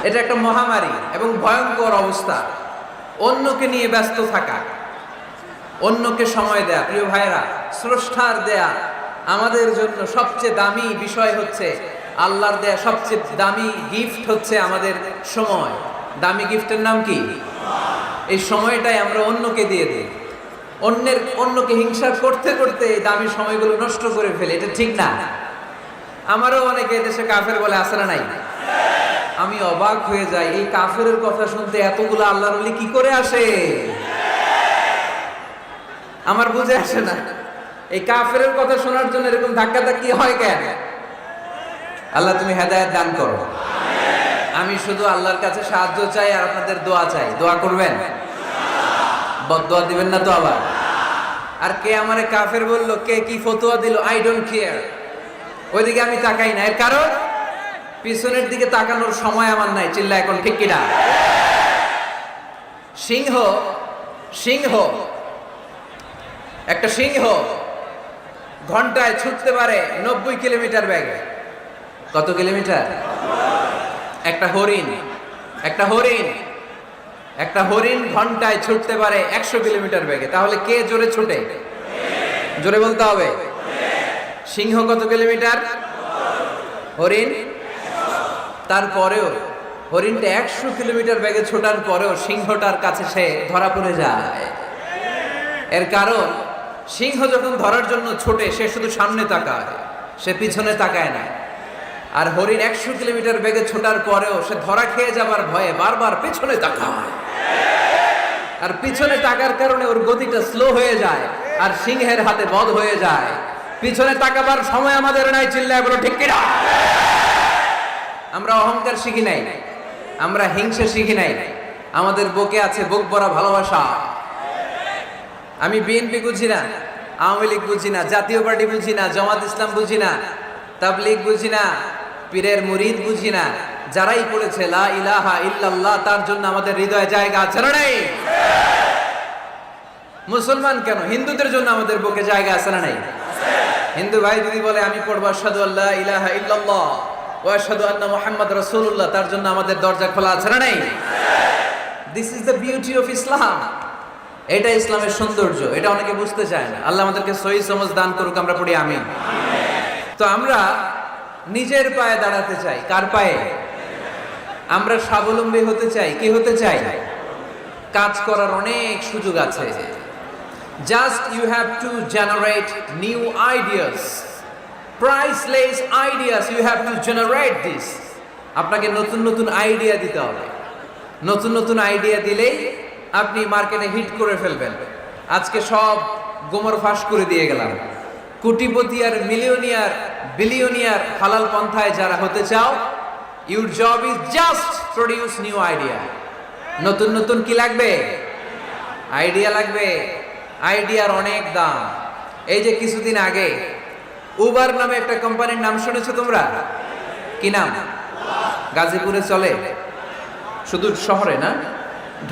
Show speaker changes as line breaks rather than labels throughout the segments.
এটা একটা মহামারী এবং ভয়ঙ্কর অবস্থা। অন্যকে নিয়ে ব্যস্ত থাকা, অন্যকে সময় দেয়া। প্রিয় ভাইরা, স্রষ্টার দেয়া আমাদের জন্য সবচেয়ে দামি বিষয় হচ্ছে, আল্লাহর দেয়া সবচেয়ে দামি গিফট হচ্ছে আমাদের সময়। দামি গিফটের নাম কি? এই সময়টাই আমরা অন্যকে দিয়ে দিই। অন্যকে হিংসা করতে করতে এই দামি সময়গুলো নষ্ট করে ফেলে। এটা ঠিক না। আমারও অনেকে দেশে কাফের বলে, আসে না নাই? আমি অবাক হয়ে যাই, এই কাফেরের কথা শুনতে এতগুলো আল্লাহর ওলি কি করে আসে? আমার বুঝে আসে না, এই কাফেরের কথা শোনার জন্য এরকম ধাক্কাধাক্কি হয় কেন? আল্লাহ তুমি হেদায়েত দান করো। আমি শুধু আল্লাহর কাছে সাহায্য চাই আর আপনাদের দোয়া চাই। দোয়া করবেন, বদদোয়া দিবেন না তো আবার। আর কে আমারে কাফের বললো, কে কি ফতোয়া দিল, আই ডোন্ট কেয়ার। ওইদিকে আমি তাকাই না। এর কারণ পিছনের দিকে তাকানোর সময় আমার নাই। চিল্লা এখন ঠিক কিনা? সিংহ সিংহ একটা সিংহ ঘন্টায় ছুটতে পারে 90 কিলোমিটার বেগে। কত কিলোমিটার? একটা হরিণ ঘন্টায় ছুটতে পারে 100 কিলোমিটার বেগে। তাহলে কে জোরে ছুটে? জোরে বলতে হবে। সিংহ কত কিলোমিটার? হরিণ। তারপরেও হরিণটা 100 কিলোমিটার বেগে ছোটার পরেও সিংহটার কাছে সে ধরা পড়ে যায়। এর কারণ সিংহ যখন ধরার জন্য ছোটে, সে শুধু সামনে তাকায়, সে পিছনে তাকায় না। আর হরিণ 100 কিলোমিটার বেগে ছোটার পরেও সে ধরা খেয়ে যাবার ভয়ে বারবার পিছনে তাকায়। আর পিছনে তাকার কারণে ওর গতিটা স্লো হয়ে যায় আর সিংহের হাতে বধ হয়ে যায়। পিছনে তাকাবার সময় আমাদের নাই। চিল্লায় বলো ঠিক কিনা? আমরা অহংকার শিখি নাই, আমরা হিংসা শিখি নাই। আমাদের বুকে আছে বুক ভরা ভালোবাসা। আমি বিএনপি বুঝি না, আওয়ামী লীগ বুঝি না, জাতীয় পার্টি বুঝি না, জামাত ইসলাম বুঝি না, তাবলীগ বুঝি না, পীরের মুরিদ বুঝি না। যারাই পড়েছে লা ইলাহা ইল্লাল্লাহ, তার জন্য আমাদের হৃদয়ে জায়গা আছে না নাই? মুসলমান কেন, হিন্দুদের জন্য আমাদের বুকে জায়গা আছে না নাই? হিন্দু ভাই যদি বলে আমি পড়বো আশহাদু আল্লা ইলাহা ইল্লাল্লাহ ওয়া আশহাদু আন্না মুহাম্মাদ রাসূলুল্লাহ, তার জন্য আমাদের দরজা খোলা আছে না নাই? This is the beauty of Islam. এটা ইসলামের সৌন্দর্য। এটা অনেকে বুঝতে চায় না। আল্লাহ আমাদেরকে সহি সমঝ দান করুক। আমরা পড়ি আমিন। তো আমরা নিজের পায়ে দাঁড়াতে চাই। কার পায়ে? আমরা স্বাবলম্বী হতে চাই। কি হতে চাই? কাজ করার অনেক সুযোগ আছে। Just you have to generate new ideas, priceless ideas. You have to generate this. আপনাকে নতুন নতুন আইডিয়া দিতে হবে। নতুন নতুন আইডিয়া দিলেই আপনি মার্কেটে হিট করে ফেলবেন। আজকে সব গোমর ফাঁস করে দিয়ে গেলাম। কোটিপতি আর মিলিয়নিয়ার, বিলিয়নিয়ার হালাল পন্থায় যারা হতে চাও, your job is just produce new idea. নতুন নতুন কি লাগবে? আইডিয়া লাগবে। আইডিয়ার অনেক দাম। এই যে কিছুদিন আগে উবার নামে একটা কোম্পানির নাম শুনেছো তোমরা? কি নাম? গাজীপুরে চলে, শুধু শহরে না,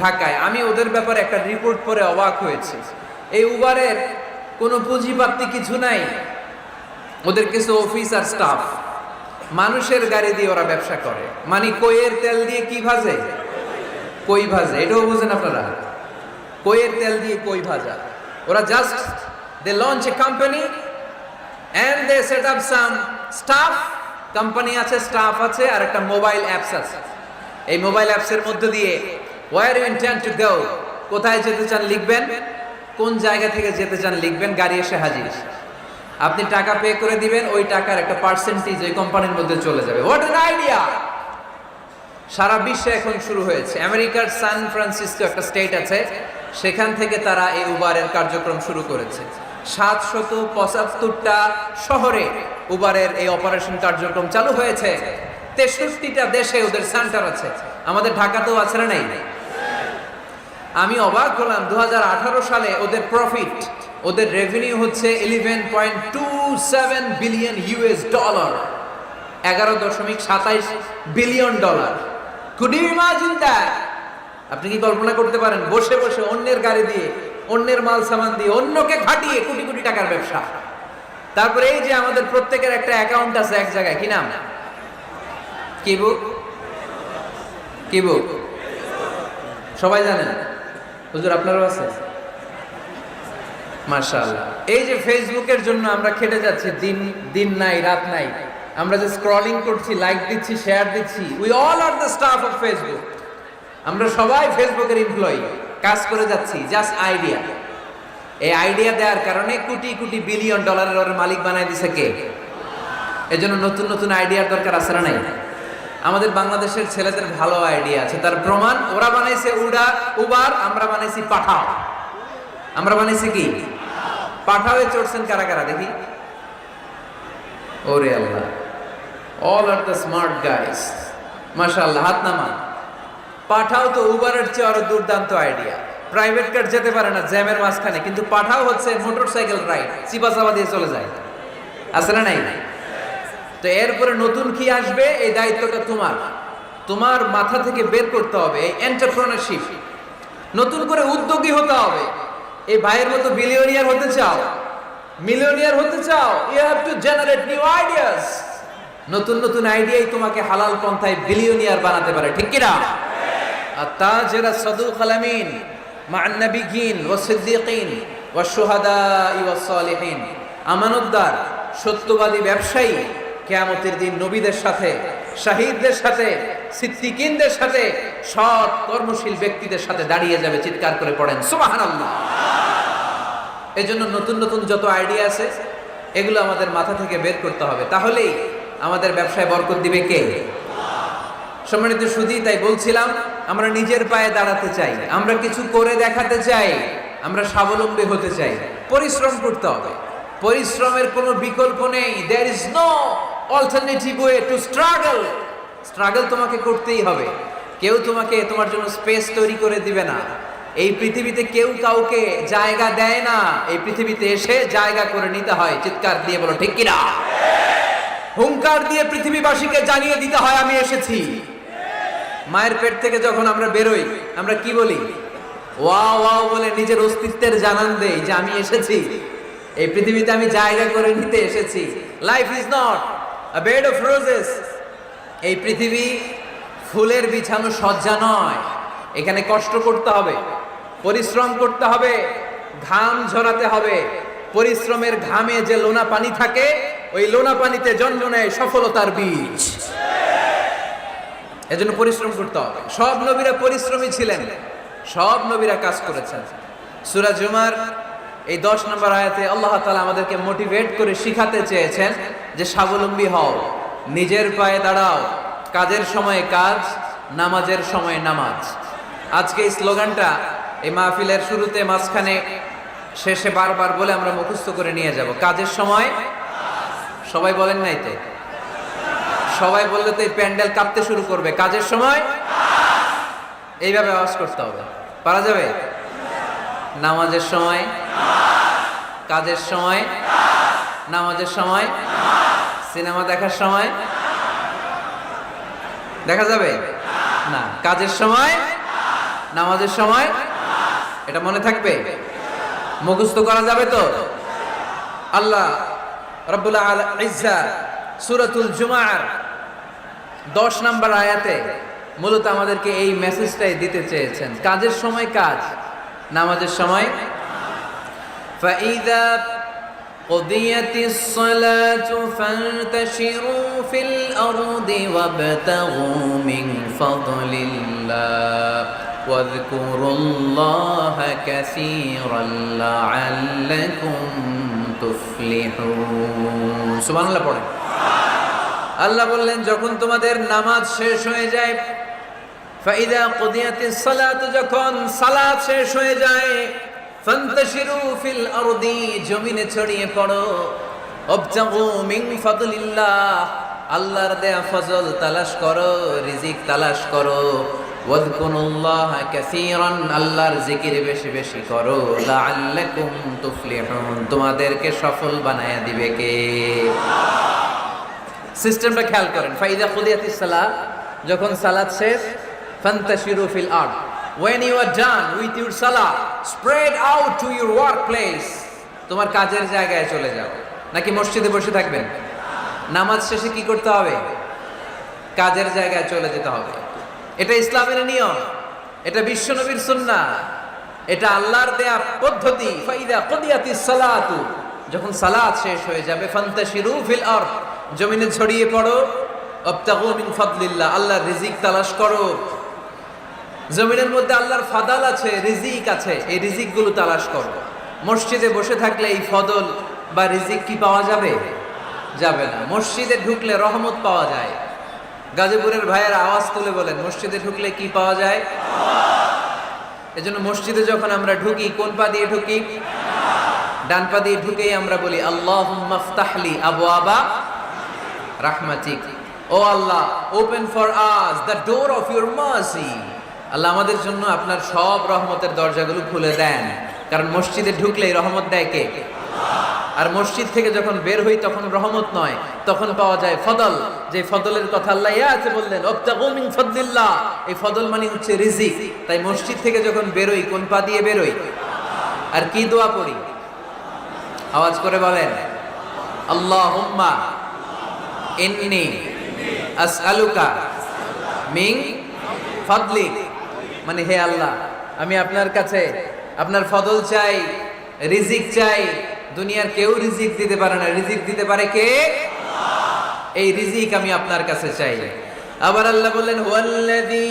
ঢাকায়। আমি ওদের ব্যাপারে একটা রিপোর্ট পড়ে অবাক হয়েছি। এই উবারের কোনো পুঁজিপাতি কিছু নাই। ওদের কিছু অফিস আর স্টাফ, মানুষের গাড়ি দিয়ে ওরা ব্যবসা করে। মানে কইয়ের তেল দিয়ে কি ভাজে? কই ভাজে। এটাও বুঝেন আপনারা? কইয়ের তেল দিয়ে কই ভাজা। ওরা just they launch a company and they set up some staff. Company আছে, স্টাফ আছে, আর একটা মোবাইল অ্যাপস আছে। এই মোবাইল অ্যাপসের মধ্যে দিয়ে where you intend to go, কোথায় যেতে চান লিখবেন, কোন জায়গা থেকে যেতে চান লিখবেন, গাড়ি এসে হাজির। আপনি টাকা পে করে দিবেন, ওই টাকার একটা পার্সেন্টেজ ওই কোম্পানির মধ্যে চলে যাবে। What an idea! সারা বিশ্বে এখন শুরু হয়েছে। আমেরিকার সান ফ্রান্সিসকো একটা স্টেট আছে, সেখান থেকে তারা এই উবারের কার্যক্রম শুরু করেছে। 775টা শহরে উবারের এই অপারেশন কার্যক্রম চালু হয়েছে। 63টা দেশে ওদের সেন্টার আছে। আমাদের ঢাকাতেও আছে না নাই? আমি অবাক হলাম, 2018 সালে ওদের প্রফিট, ওদের রেভিনিউ হচ্ছে $11.27 billion. 11.27 billion dollar. Could you imagine that? আপনি কি কল্পনা করতে পারেন? বসে বসে অন্যের গাড়ি দিয়ে, অন্যের মাল সামান দিয়ে, অন্যকে খাটিয়ে কোটি কোটি টাকার ব্যবসা। তারপরে এই যে আমাদের প্রত্যেকের একটা অ্যাকাউন্ট আছে এক জায়গায়, কি নাম? কি বুক? কি বুক? সবাই জানেন? হুজুর আপনারও আছে? মাশাআল্লাহ। এই যে ফেসবুকের জন্য আমরা খেটে যাচ্ছি, দিন দিন নাই রাত নাই, আমরা যে স্ক্রলিং করছি, লাইক দিচ্ছি, শেয়ার দিচ্ছি, we all are the staff of Facebook. আমরা সবাই ফেসবুকের এমপ্লয়ি, কাজ করে যাচ্ছি জাস্ট আইডিয়া। এই আইডিয়া দেওয়ার কারণে কোটি কোটি বিলিয়ন ডলারের ওর মালিক বানায় দিছে কে? এজন্য নতুন নতুন আইডিয়ার দরকার আছে না নাই? আমাদের বাংলাদেশের ছেলেদের ভালো আইডিয়া আছে, তার প্রমাণ ওরা বানাইছে উবার, আমরা বানাইছি পাঠাও। আমরা বানাইছি কি? পাঠাওয়ে চড়ছেন কারা কারা দেখি? ওরে আল্লাহ, all are the smart guys, মাশাআল্লাহ, হাত নামান। পাঠাও তো উবারের চেয়ে আরো দুর্দান্ত আইডিয়া। প্রাইভেট কার যেতে পারে না জ্যামের মাঝখানে, কিন্তু পাঠাও হচ্ছে মোটরসাইকেল রাইড, চিপাচাপা দিয়ে চলে যায়। আছে না নাই? তো এরপরে নতুন কি আসবে, এই দায়িত্বটা তোমার মাথা থেকে বের করতে হবে। এই এন্টারপ্রেনারশিপ, নতুন করে উদ্যোগী হতে হবে। এই ভাইয়ের মতো বিলিয়নিয়ার হতে চাও, মিলিয়নিয়ার হতে চাও, you have to generate new ideas. নতুন নতুন আইডিয়াই তোমাকে হালাল পন্থায় বিলিয়নিয়ার বানাতে পারে, ঠিক কি না? আর তাজেরা সাদুক আলামিন মা'আন নাবিয়্যিন ওয়াস সিদ্দীকিন ওয়াশ শুহাদাই ওয়াস সালিহিন, আমানতদার সত্যবাদী ব্যবসায়ী কিয়ামতের দিন নবীদের সাথে, শহীদদের সাথে, সিদ্দীকিনদের সাথে, সৎ কর্মশীল ব্যক্তিদের সাথে দাঁড়িয়ে যাবে। চিৎকার করে পড়েন সুবহানাল্লাহ। এজন্য নতুন নতুন যত আইডিয়া আছে এগুলো আমাদের মাথা থেকে বের করতে হবে, তাহলেই আমাদের ব্যবসায় বরকত দিবে কে? সম্মানিত সুধী, তাই বলছিলাম আমরা নিজের পায়ে দাঁড়াতে চাই, আমরা কিছু করে দেখাতে চাই, আমরা স্বাবলম্বী হতে চাই। পরিশ্রম করতে হবে, পরিশ্রমের কোনো বিকল্প নেই। There is no alternative way to struggle. Struggle তোমাকে করতেই হবে। কেউ তোমাকে তোমার জন্য স্পেস তৈরি করে দিবে না। এই পৃথিবীতে কেউ কাউকে জায়গা দেয় না, এই পৃথিবীতে এসে জায়গা করে নিতে হয়। চিৎকার দিয়ে বলো ঠিক কিনা? হুঙ্কার দিয়ে পৃথিবীবাসীকে জানিয়ে দিতে হয় আমি এসেছি। মায়ের পেট থেকে যখন আমরা বেরোই, আমরা কি বলি? ওয়াও ওয়াও বলে নিজের অস্তিত্বের জানান দেই যে আমি এসেছি, এই পৃথিবীতে আমি জায়গা করে নিতে এসেছি। Life is not a bed of roses. এই পৃথিবী ফুলের বিছানো সজ্জা নয়। এখানে কষ্ট করতে হবে, পরিশ্রম করতে হবে, ঘাম ঝরাতে হবে। পরিশ্রমের ঘামে যে লোনা পানি থাকে, ওই লোনা পানিতে জন্ম নেয় সফলতার বীজ। এজন্য পরিশ্রম করতে হবে। সব নবীরা পরিশ্রমী ছিলেন, সব নবীরা কাজ করেছেন। সূরা জুমার এই 10 নম্বর আয়াতে আল্লাহ তাআলা আমাদেরকে মোটিভেট করে শিখাতে চেয়েছেন যে স্বাবলম্বী হও, নিজের পায়ে দাঁড়াও, কাজের সময়ে কাজ, নামাজের সময়ে নামাজ। আজকে এই স্লোগানটা এই মাহফিলের শুরুতে, মাঝখানে, শেষে বারবার বলে আমরা মুখস্থ করে নিয়ে যাব। কাজের সময় সবাই বলেন নাই তো? সবাই বললে তো এই প্যান্ডেল কাঁপতে শুরু করবে। কাজের সময় এইভাবে আওয়াজ করতে হবে, পারা যাবে? নামাজের সময়, কাজের সময়, নামাজের সময়, সিনেমা দেখার সময় দেখা যাবে না? কাজের সময়, নামাজের সময়, এটা মনে থাকবে? মুখস্থ করা যাবে তো? আল্লাহ রাব্বুল ইজ্জা সূরাতুল জুমার 10 নম্বর আয়াতে মূলত আমাদেরকে এই মেসেজটাই দিতে চেয়েছেন। কাজের সময় কাজ, নামাজের সময়। ফাইযা কুদিয়াতিস সালাতু ফান্তাশিরু ফিল আরদি ওয়াবতাগু মিন ফাদলিল্লাহ ওয়াযকুরুল্লাহা কাসীরান লাআল্লাকুম তুফলিহুন। সুবহানাল্লাহ পড়েন। আল্লাহ বললেন যখন তোমাদের নামাজ শেষ হয়ে যায়, ফাইদা কুদিয়াতিস সালাত, যখন সালাত শেষ হয়ে যায়, ফান্তাশিরু ফিল আরদি, জমিনে ছড়িয়ে পড়ো, ওয়াবতাগু মিন ফাদলিল্লাহ, আল্লাহর দেয়া ফজল তালাশ করো, রিজিক তালাশ করো, ওয়াযকুরুল্লাহা কাসীরান, আল্লাহর জিকির বেশি বেশি করো, লাআল্লাকুম তুফলিহুন, তোমাদেরকে সফল বানায়া দিবে কে? সিস্টেমটা খেয়াল করেন। ফাইদা কুদিয়াতিস সালাত, যখন সালাত শেষ, ফান্তাশিরু ফিল আরদ, when you are done with your salah, spread out to your workplace, তোমার কাজের জায়গায় চলে যাও। নাকি মসজিদে বসে থাকবেন? নামাজ শেষে কি করতে হবে? কাজের জায়গায় চলে যেতে হবে। এটা ইসলামের নিয়ম, এটা বিশ্বনবীর সুন্নাহ, এটা আল্লাহর দেয়া পদ্ধতি। ফাইদা কুদিয়াতিস সালাতু, যখন সালাত শেষ হয়ে যাবে, ফান্তাশিরু ফিল আরদ, জমিনে ছড়িয়ে পড়ো, ওয়াবতাগু মিন ফাদলিল্লাহ, আল্লাহর রিজিক তালাশ করো। জমিনের মধ্যে আল্লাহর ফাদাল আছে, রিজিক আছে, এই রিজিকগুলো তালাশ করো। মসজিদে বসে থাকলে এই ফদল বা রিজিক কি পাওয়া যাবে? যাবে না। মসজিদে ঢুকলে রহমত পাওয়া যায়। গাজীপুরের ভাইয়েরা আওয়াজ তুলে বলেন, মসজিদে ঢুকলে কি পাওয়া যায়? এজন্য মসজিদে যখন আমরা ঢুকি, কোন পা দিয়ে ঢুকি? ডান পা দিয়ে ঢুকেই আমরা বলি আল্লাহুম্মা ফতাহলি আবওয়াবা রাহমাতিক, O Allah, open for us the door of your mercy. আল্লাহ আমাদের জন্য আপনার সব রহমতের দরজাগুলো খুলে দেন। কারণ মসজিদে ঢুকলেই রহমত দেয় কে? আর মসজিদ থেকে যখন বের হই তখন রহমত নয়, তখন পাওয়া যায় ফদল। যে ফদলের কথা আল্লাহ ইয়াতে বললেন, ওয়াবতাগু মিন ফাদলিল্লাহ, এই ফদল মানে হচ্ছে রিজিক। তাই মসজিদ থেকে যখন বেরোই, কোন পা দিয়ে বেরোই? আর কি দোয়া পড়ি? আওয়াজ করে বলেন, আল্লাহুম্মা ইন্নী আসআলুকা মিন ফাদলিক, মানে হে আল্লাহ, আমি আপনার কাছে আপনার ফদল চাই, রিজিক চাই। দুনিয়ার কেউ রিজিক দিতে পারে না, রিজিক দিতে পারে কে? এই রিজিক আমি আপনার কাছে চাই। আবার আল্লাহ বললেন, হুয়াল্লাযী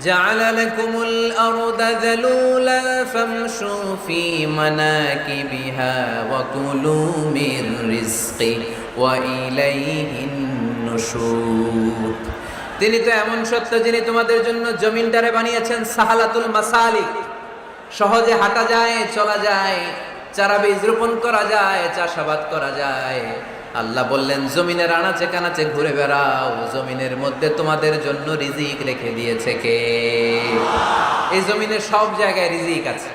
জাআলা লাকুমুল আরদা যালুলান ফামশু ফি মানাকিবিহা ওয়া কুলু মির রিজকি ওয়া ইলাইহিন নুশুর। তিনি তো এমন সত্য যিনি তোমাদের জন্য জমিনটারে বানিয়েছেন সাহালাতুল মাসালিক, সহজে হাঁটা যায়, চলা যায়, চারা বীজ রোপণ করা যায়, চাষাবাদ করা যায়। আল্লাহ বললেন, জমিনের আনাচে কানাচে ঘুরে বেড়াও, জমিনের মধ্যে তোমাদের জন্য রিজিক রেখে দিয়েছে কে? এই জমিনের সব জায়গায় রিজিক আছে।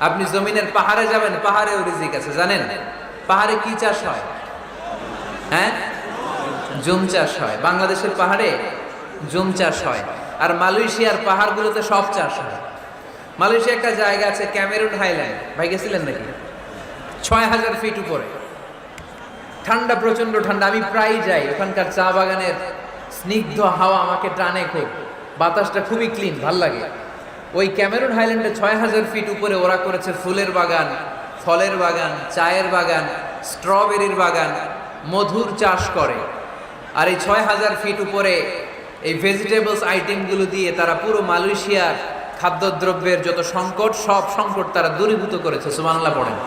আপনি জমিনের পাহাড়ে যাবেন, পাহাড়েও রিজিক আছে। জানেন পাহাড়ে কি চাষ হয়? হ্যাঁ, জুম চাষ হয়। বাংলাদেশের পাহাড়ে জুম চাষ হয়, আর মালয়েশিয়ার পাহাড়গুলোতে সব চাষ হয়। মালয়েশিয়া একটা জায়গা আছে ক্যামেরুন হাইল্যান্ড, ভাই গেছিলেন নাকি? ৬,০০০ ফিট উপরে, ঠান্ডা, প্রচন্ড ঠান্ডা। আমি প্রায় যাই, ওখানকার চা বাগানের স্নিগ্ধ হাওয়া আমাকে টানে খুব, বাতাসটা খুবই ক্লিন, ভাল লাগে। ওই ক্যামেরুন হাইল্যান্ডে ৬,০০০ ফিট উপরে ওরা করেছে ফুলের বাগান, ফলের বাগান, চায়ের বাগান, স্ট্রবেরির বাগান, মধুর চাষ করে। আর এই ৬,০০০ ফিট উপরে এই ভেজিটেবলস আইটেমগুলো দিয়ে তারা পুরো মালয়েশিয়ার খাদ্যদ্রব্যের যত সংকট, সব সংকট তারা দূরীভূত করেছে। সুবহানাল্লাহ পড়েন।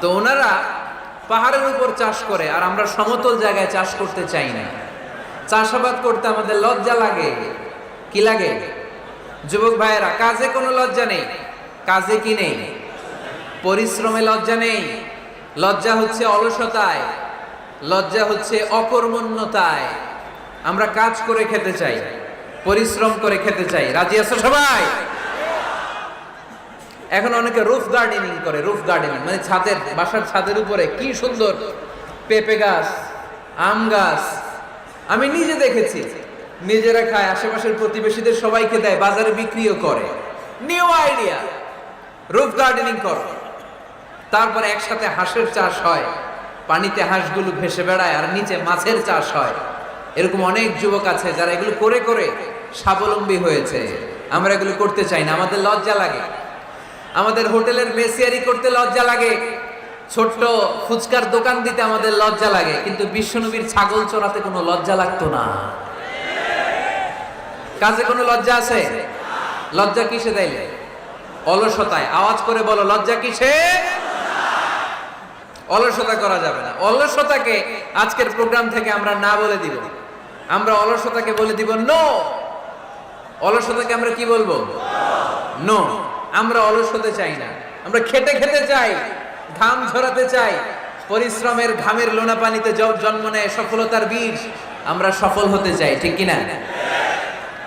তো ওনারা পাহাড়ের উপর চাষ করে, আর আমরা সমতল জায়গায় চাষ করতে চাই না। চাষাবাদ করতে আমাদের লজ্জা লাগে। কি লাগে? যুবক ভাইয়েরা, কাজে কোনো লজ্জা নেই। কাজে কি নেই? পরিশ্রমে লজ্জা নেই। লজ্জা হচ্ছে অলসতায়, লজ্জা হচ্ছে অকর্মণ্যতায়। আমরা কাজ করে খেতে চাই, পরিশ্রম করে খেতে চাই। রাজি আছো সবাই? এখন অনেকে রুফ গার্ডেনিং করে। রুফ গার্ডেনিং মানে ছাদের, বাসার ছাদের উপরে কি সুন্দর পেঁপে গাছ, আম গাছ। আমি নিজে দেখেছি, নিজেরা খায়, আশেপাশের প্রতিবেশীদের সবাইকে দেয়, বাজারে বিক্রিও করে। নিউ আইডিয়া, রুফ গার্ডেনিং করো। তারপর একসাথে হাঁসের চাষ হয়, পানিতে হাঁসগুলো ভেসে বেড়ায়, আর নিচে মাছের চাষ হয়। এরকম অনেক যুবক আছে যারা এগুলো করে করে স্বাবলম্বী হয়েছে। আমরা এগুলো করতে চাই না, আমাদের লজ্জা লাগে। আমাদের হোটেলের মেসিয়ারি করতে লজ্জা লাগে, ছোট্ট ফুচকার দোকান দিতে আমাদের লজ্জা লাগে। কিন্তু বিশ্বনবীর ছাগল চড়াতে কোনো লজ্জা লাগতো না। কাজে কোনো লজ্জা আছে? লজ্জা কিসে তাইলে? অলসতায়। আওয়াজ করে বলো, লজ্জা কিসে? অলসতা করা যাবে না। অলসতাকে আজকের প্রোগ্রাম থেকে আমরা না বলে দিব। আমরা অলসতাকে বলে দিব নো। অলসতাকে আমরা কি বলবো? নো। আমরা অলস হতে চাই না, আমরা খেটে খেতে চাই, ঘাম ঝরাতে চাই। পরিশ্রমের ঘামের লোনা পানিতে জন্ম নেয় সফলতার বীজ। আমরা সফল হতে চাই, ঠিক কিনা?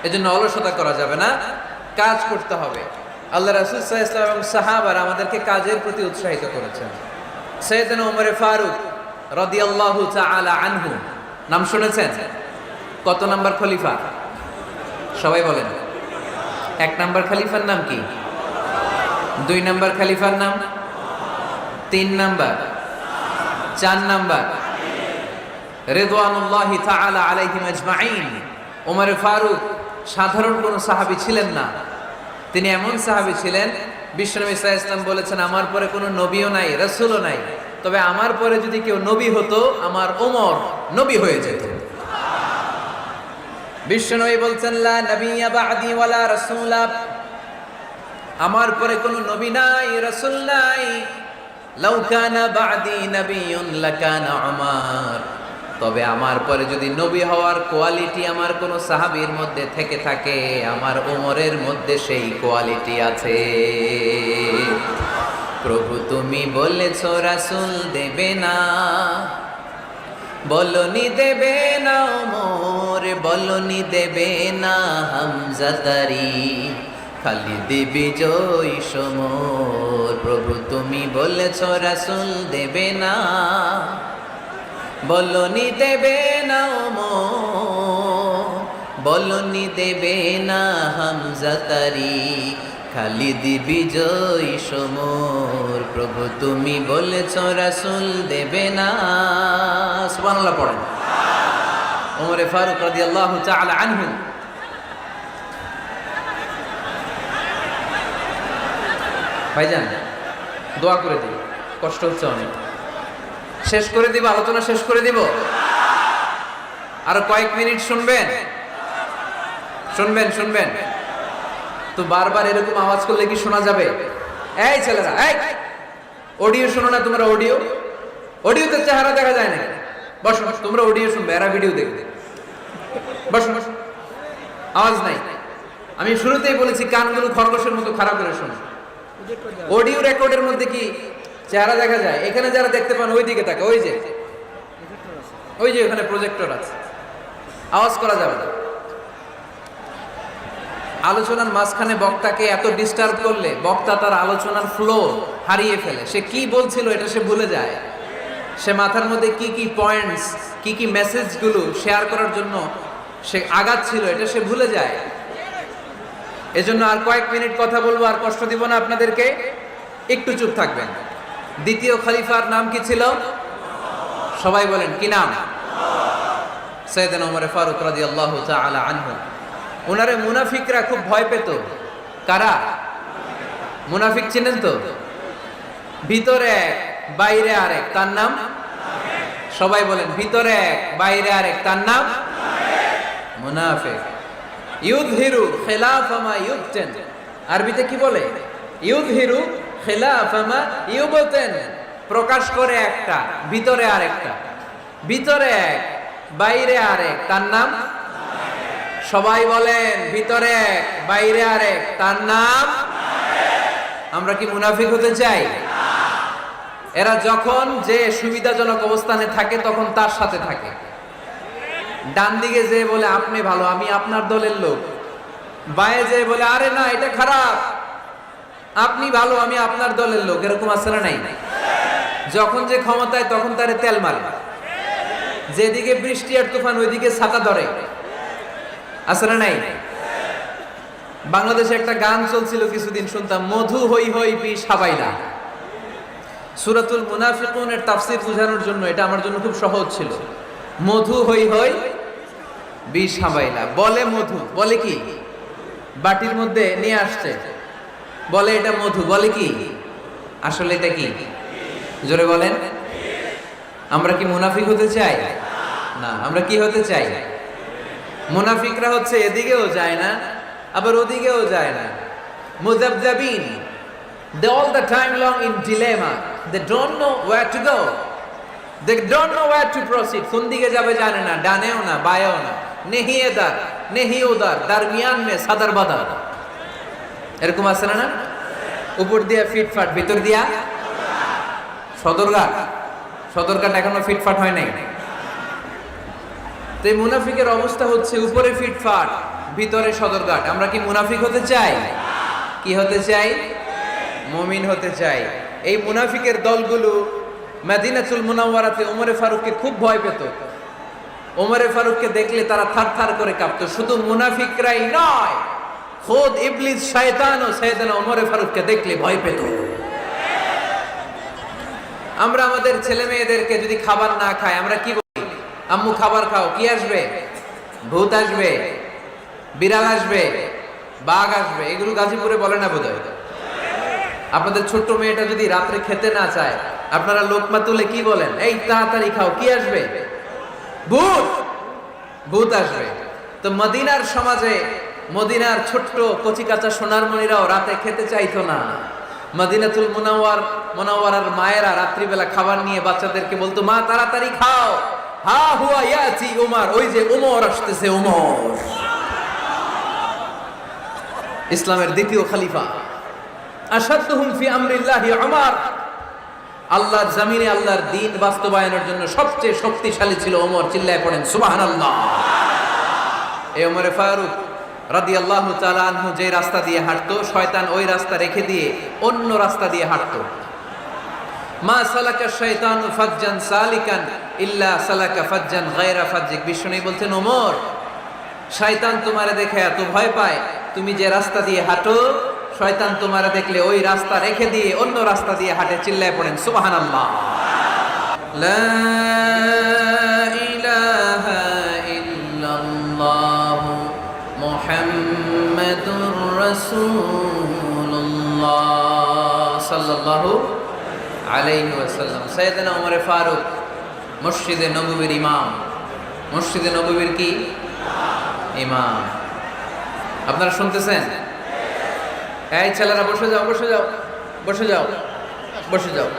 এজন্য অলসতা করা যাবে না, কাজ করতে হবে। আল্লাহ রাসূল সাল্লাল্লাহু আলাইহি ওয়াসাল্লাম এবং সাহাবারা আমাদেরকে কাজের প্রতি উৎসাহিত করেছেন। সাইয়েদনা ওমর ফারুক রাদিয়াল্লাহু তাআলা আনহু, নাম শুনেছেন? কত নাম্বার খলিফা? সবাই বলেন। 1 নাম্বার খলিফার নাম কি? 2 নাম্বার খলিফার নাম? 3 নাম্বার? 4 নাম্বার? রিদওয়ানুল্লাহি তাআলা আলাইহিম আজমাইন। ওমর ফারুক সাধারণ কোনো সাহাবী ছিলেন না, তিনি এমন সাহাবী ছিলেন বিশ্বনবী সাল্লাল্লাহু আলাইহি ওয়াসাল্লাম বলেছেন আমার পরে কোনো নবীও নাই রাসূলও নাই, তবে আমার পরে যদি কেউ নবী হতো আমার ওমর নবী হয়ে যেত। বিশ্বনবী বলছেন লা নবিয়্যা বা'দি ওয়ালা রাসূলা, আমার পরে কোনো নবী নাই রাসূল নাই। লাউ কানা বা'দি নাবিয়্যুন লাকানা উমার, তবে আমার পরে যদি নবী হওয়ার কোয়ালিটি আমার কোনো সাহাবীর মধ্যে থেকে থাকে আমার ওমরের মধ্যে সেই কোয়ালিটি আছে। প্রভু তুমি বলেছ রাসূল দেবে না, বলনি দেবে না ওমর, বলনি দেবে না হামজা তারি, খালিদ বিজয়ী সমর। প্রভু তুমি বলেছ রাসূল দেবে না, বলনি দেবে না ওমর, বলনি দেবে না হামজা তারি, খালিদ বিজয়ী সমর। প্রভু তুমি বলেছ রাসূল দেবে না। সুবহানাল্লাহ পড়েন। ওমর ফারুক রাদিয়াল্লাহু তাআলা আনহু ভাইজান দোয়া করে দিই, কষ্ট হচ্ছে অনেক। শেষ করে দিব, আলোচনা শেষ করে দিব। আরো কয়েক মিনিট শুনবেন শুনবেন শুনবেন তো বারবার এরকম আওয়াজ করলে কি শোনা যাবে? এই ছেলেরা, এই অডিও শোনো না তোমরা? অডিওতে চেহারা দেখা যায় না। বসো, তোমরা অডিও শুনবে, এরা ভিডিও দেখবে। বসো, আওয়াজ নাই। আমি শুরুতেই বলেছি কানগুলো খরগোশের মতো খারাপ করে শোনো। অডিও রেকর্ডের মধ্যে কি চেহারা দেখা যায়? এখানে যারা দেখতে পান ওই দিকে তাকা, ওই যে ওখানে প্রজেক্টর আছে, আওয়াজ করা যাবে না। আলোচনার মাঝখানে বক্তাকে এত ডিস্টার্ব করলে বক্তা তার আলোচনার ফ্লো হারিয়ে ফেলে। সে কি বলছিল এটা সে ভুলে যায়। সে মাথার মধ্যে কি কি পয়েন্টস, কি কি মেসেজগুলো শেয়ার করার জন্য সে আগাচ্ছিল এটা সে ভুলে যায়। এজন্য আর কয়েক মিনিট কথা বলবো, আর কষ্ট দিব না আপনাদেরকে, একটু চুপ থাকবেন। দ্বিতীয় খলিফার নাম কি ছিল? সবাই বলেন কি নাম? সাইয়েদনা ওমর ফারুক রাদিয়াল্লাহু তাআলা আনহু। ওনারে মুনাফিকরা খুব ভয় পেত। কারা? মুনাফিক চিনেন তো? ভিতরে এক বাইরে আরেক, তার নাম? সবাই বলেন ভিতরে এক বাইরে আরেক, তার নাম মুনাফিক। ইউযহিরু খিলাফা মা ইউবতিন, আরবিতে কি বলে? ইউযহিরু খিলাফা মা ইউবতিন, প্রকাশ করে একটা ভিতরে আরেকটা। ভিতরে এক বাইরে আরেক, তার নাম? সবাই বলেন ভিতরে এক বাইরে আরেক, তার নাম? আমরা কি মুনাফিক হতে চাই? এরা যখন যে সুবিধাজনক অবস্থানে থাকে তখন তার সাথে থাকে। ডান দিকে যে বলে আপনি ভালো, আমি আপনার দলের লোক। বায়ে যে বলে আরে না এটা খারাপ, আপনি ভালো, আমি আপনার দলের লোক। এরকম আছে না নাই? যখন যে ক্ষমতায় তখন তারে তেল মারে। যেদিকে বৃষ্টি আর তুফান ওইদিকে ছাতা ধরে। আছে না নাই? বাংলাদেশে একটা গান চলছিল কিছুদিন, শুনতাম, মধু হই হই বিষ হাবাইলা। সূরাতুল মুনাফিকুনের তাফসীর বোঝানোর জন্য এটা আমার জন্য খুব সহজ ছিল। মধু হই হই বিষ হাবাইলা। বলে মধু, বলে কি? বাটির মধ্যে নিয়ে আসছে, বলে এটা মধু, বলে কি? আসলে এটা কি? জোরে বলেন। আমরা কি মুনাফিক হতে চাই? না। আমরা কি হতে চাই? মুনাফিকরা হচ্ছে এদিকেও যায় না আবার ওদিকেও যায় না। মুযাবযাবিন, they all the time long in dilemma, they don't know where to go, they don't know where to proceed। কোন দিকে যাবে জানে না, ডানেও না বায়েও না, নেহি এদার নেহি ওদার, দরমিয়ান মে সাদার বাদার। এরকম আছে না? উপর দিয়া ফিটফাট, ভিতর দিয়া সদরঘাট। সদরঘাট এখনো ফিটফাট হয় নাই। তো এই মুনাফিকের অবস্থা হচ্ছে উপরে ফিটফাট, ভিতরে সদরঘাট। আমরা কি মুনাফিক হতে চাই? কি হতে চাই? মুমিন হতে চাই। এই মুনাফিকের দলগুলো মদিনাতুল মুনাওয়ারাতে ওমরে ফারুককে খুব ভয় পেত। ওমরে ফারুককে দেখলে তারা থারথার করে কাঁপতো। শুধু মুনাফিকরাই নয়, খোদ ইবলিস শয়তানও সাইয়েদনা ওমরে ফারুককে দেখলে ভয় পেত। আমরা আমাদের ছেলে মেয়েদেরকে যদি খাবার না খায় আমরা কি বলি? আম্মু খাবার খাও, কি আসবে? ভূত আসবে। বিড়াল আসবে, বাঘ আসবে, এগুলো গাজীপুরে বলে না বোধহয়। আপনাদের ছোট্ট মেয়েটা যদি রাত্রে খেতে না চায়, আপনারা লোকমা তুলে কি বলেন? এই তাড়াতাড়ি খাও, কি আসবে? ভূত, ভূত আসবে। তো মদিনার সমাজে মদিনার ছোট্ট কচিকাচা সোনারমণিরাও রাতে খেতে চাইতো না। মদিনাতুল মুনাওয়ারার মায়েরা রাত্রিবেলা খাবার নিয়ে বাচ্চাদেরকে বলতো, মা তাড়াতাড়ি খাও, হা হুয়া ইয়াতি উমর, ওই যে উমর আসতেছে, উমর ইসলামের দ্বিতীয় খলিফা। আশাদুহুম ফি আমরিল্লাহি উমর, আল্লাহর জমিনে আল্লাহর দ্বীন বাস্তবায়নের জন্য সবচেয়ে শক্তিশালী ছিল ওমর। চিল্লায় পড়েন সুবহানাল্লাহ। এই ওমরে ফারুক রাদিয়াল্লাহু তাআলা আনহু যে রাস্তা দিয়ে হাঁটতো, শয়তান ওই রাস্তা রেখে দিয়ে অন্য রাস্তা দিয়ে হাঁটতো। মা সালাকা শাইতানু ফাজ্জান সালিকান ইল্লা সালাকা ফাজ্জান গায়রা ফাজ্জিক। বিষ্ণু বলতেন, ওমর, শয়তান তোমারে দেখে এত ভয় পায়, তুমি যে রাস্তা দিয়ে হাঁটো, শয়তান তোমারে দেখলে ওই রাস্তা রেখে দিয়ে অন্য রাস্তা দিয়ে হাঁটে। চিল্লায় পড়েন সুবহানাল্লাহ। লা ইলাহা ইল্লাল্লাহ মুহাম্মাদুর রাসূলুল্লাহ সাল্লাল্লাহু আলাইহি ওয়াসাল্লাম। সাইয়েদনা ওমর ফারুক মসজিদে নববীর ইমাম। মসজিদে নববীর কি ইমাম? আপনারা শুনতেছেন? এই ছেলেরা বসে যাও, বসে যাও, বসে যাও, বসে যাও।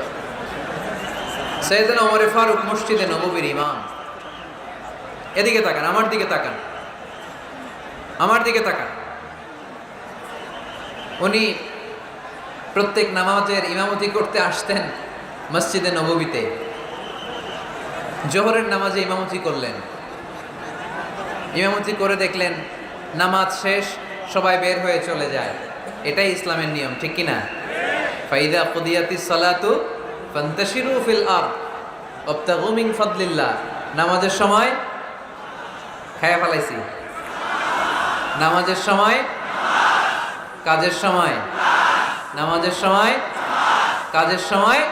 সাইয়েদনা ওমর ফারুক মসজিদে নববীর ইমাম। এদিকে তাকান, আমার দিকে তাকান, আমার দিকে তাকান। উনি প্রত্যেক নামাজের ইমামতি করতে আসতেন মসজিদে নববীতে। জোহরের নামাজে ইমামতি করলেন। ইমামতি করে দেখলেন নামাজ শেষ, সবাই বের হয়ে চলে যায়। এটাই ইসলামের নিয়ম, ঠিক কিনা? ফাইদা কুদিয়াতিস সালাতু ফান্তাশিরু ফিল আরদ ওয়াবতাগু মিন ফাদলিল্লাহ। নামাজের সময় খায়া ফেলাইছি, নামাজের সময়, কাজের সময়, নামাজের সময়, কাজের সময়।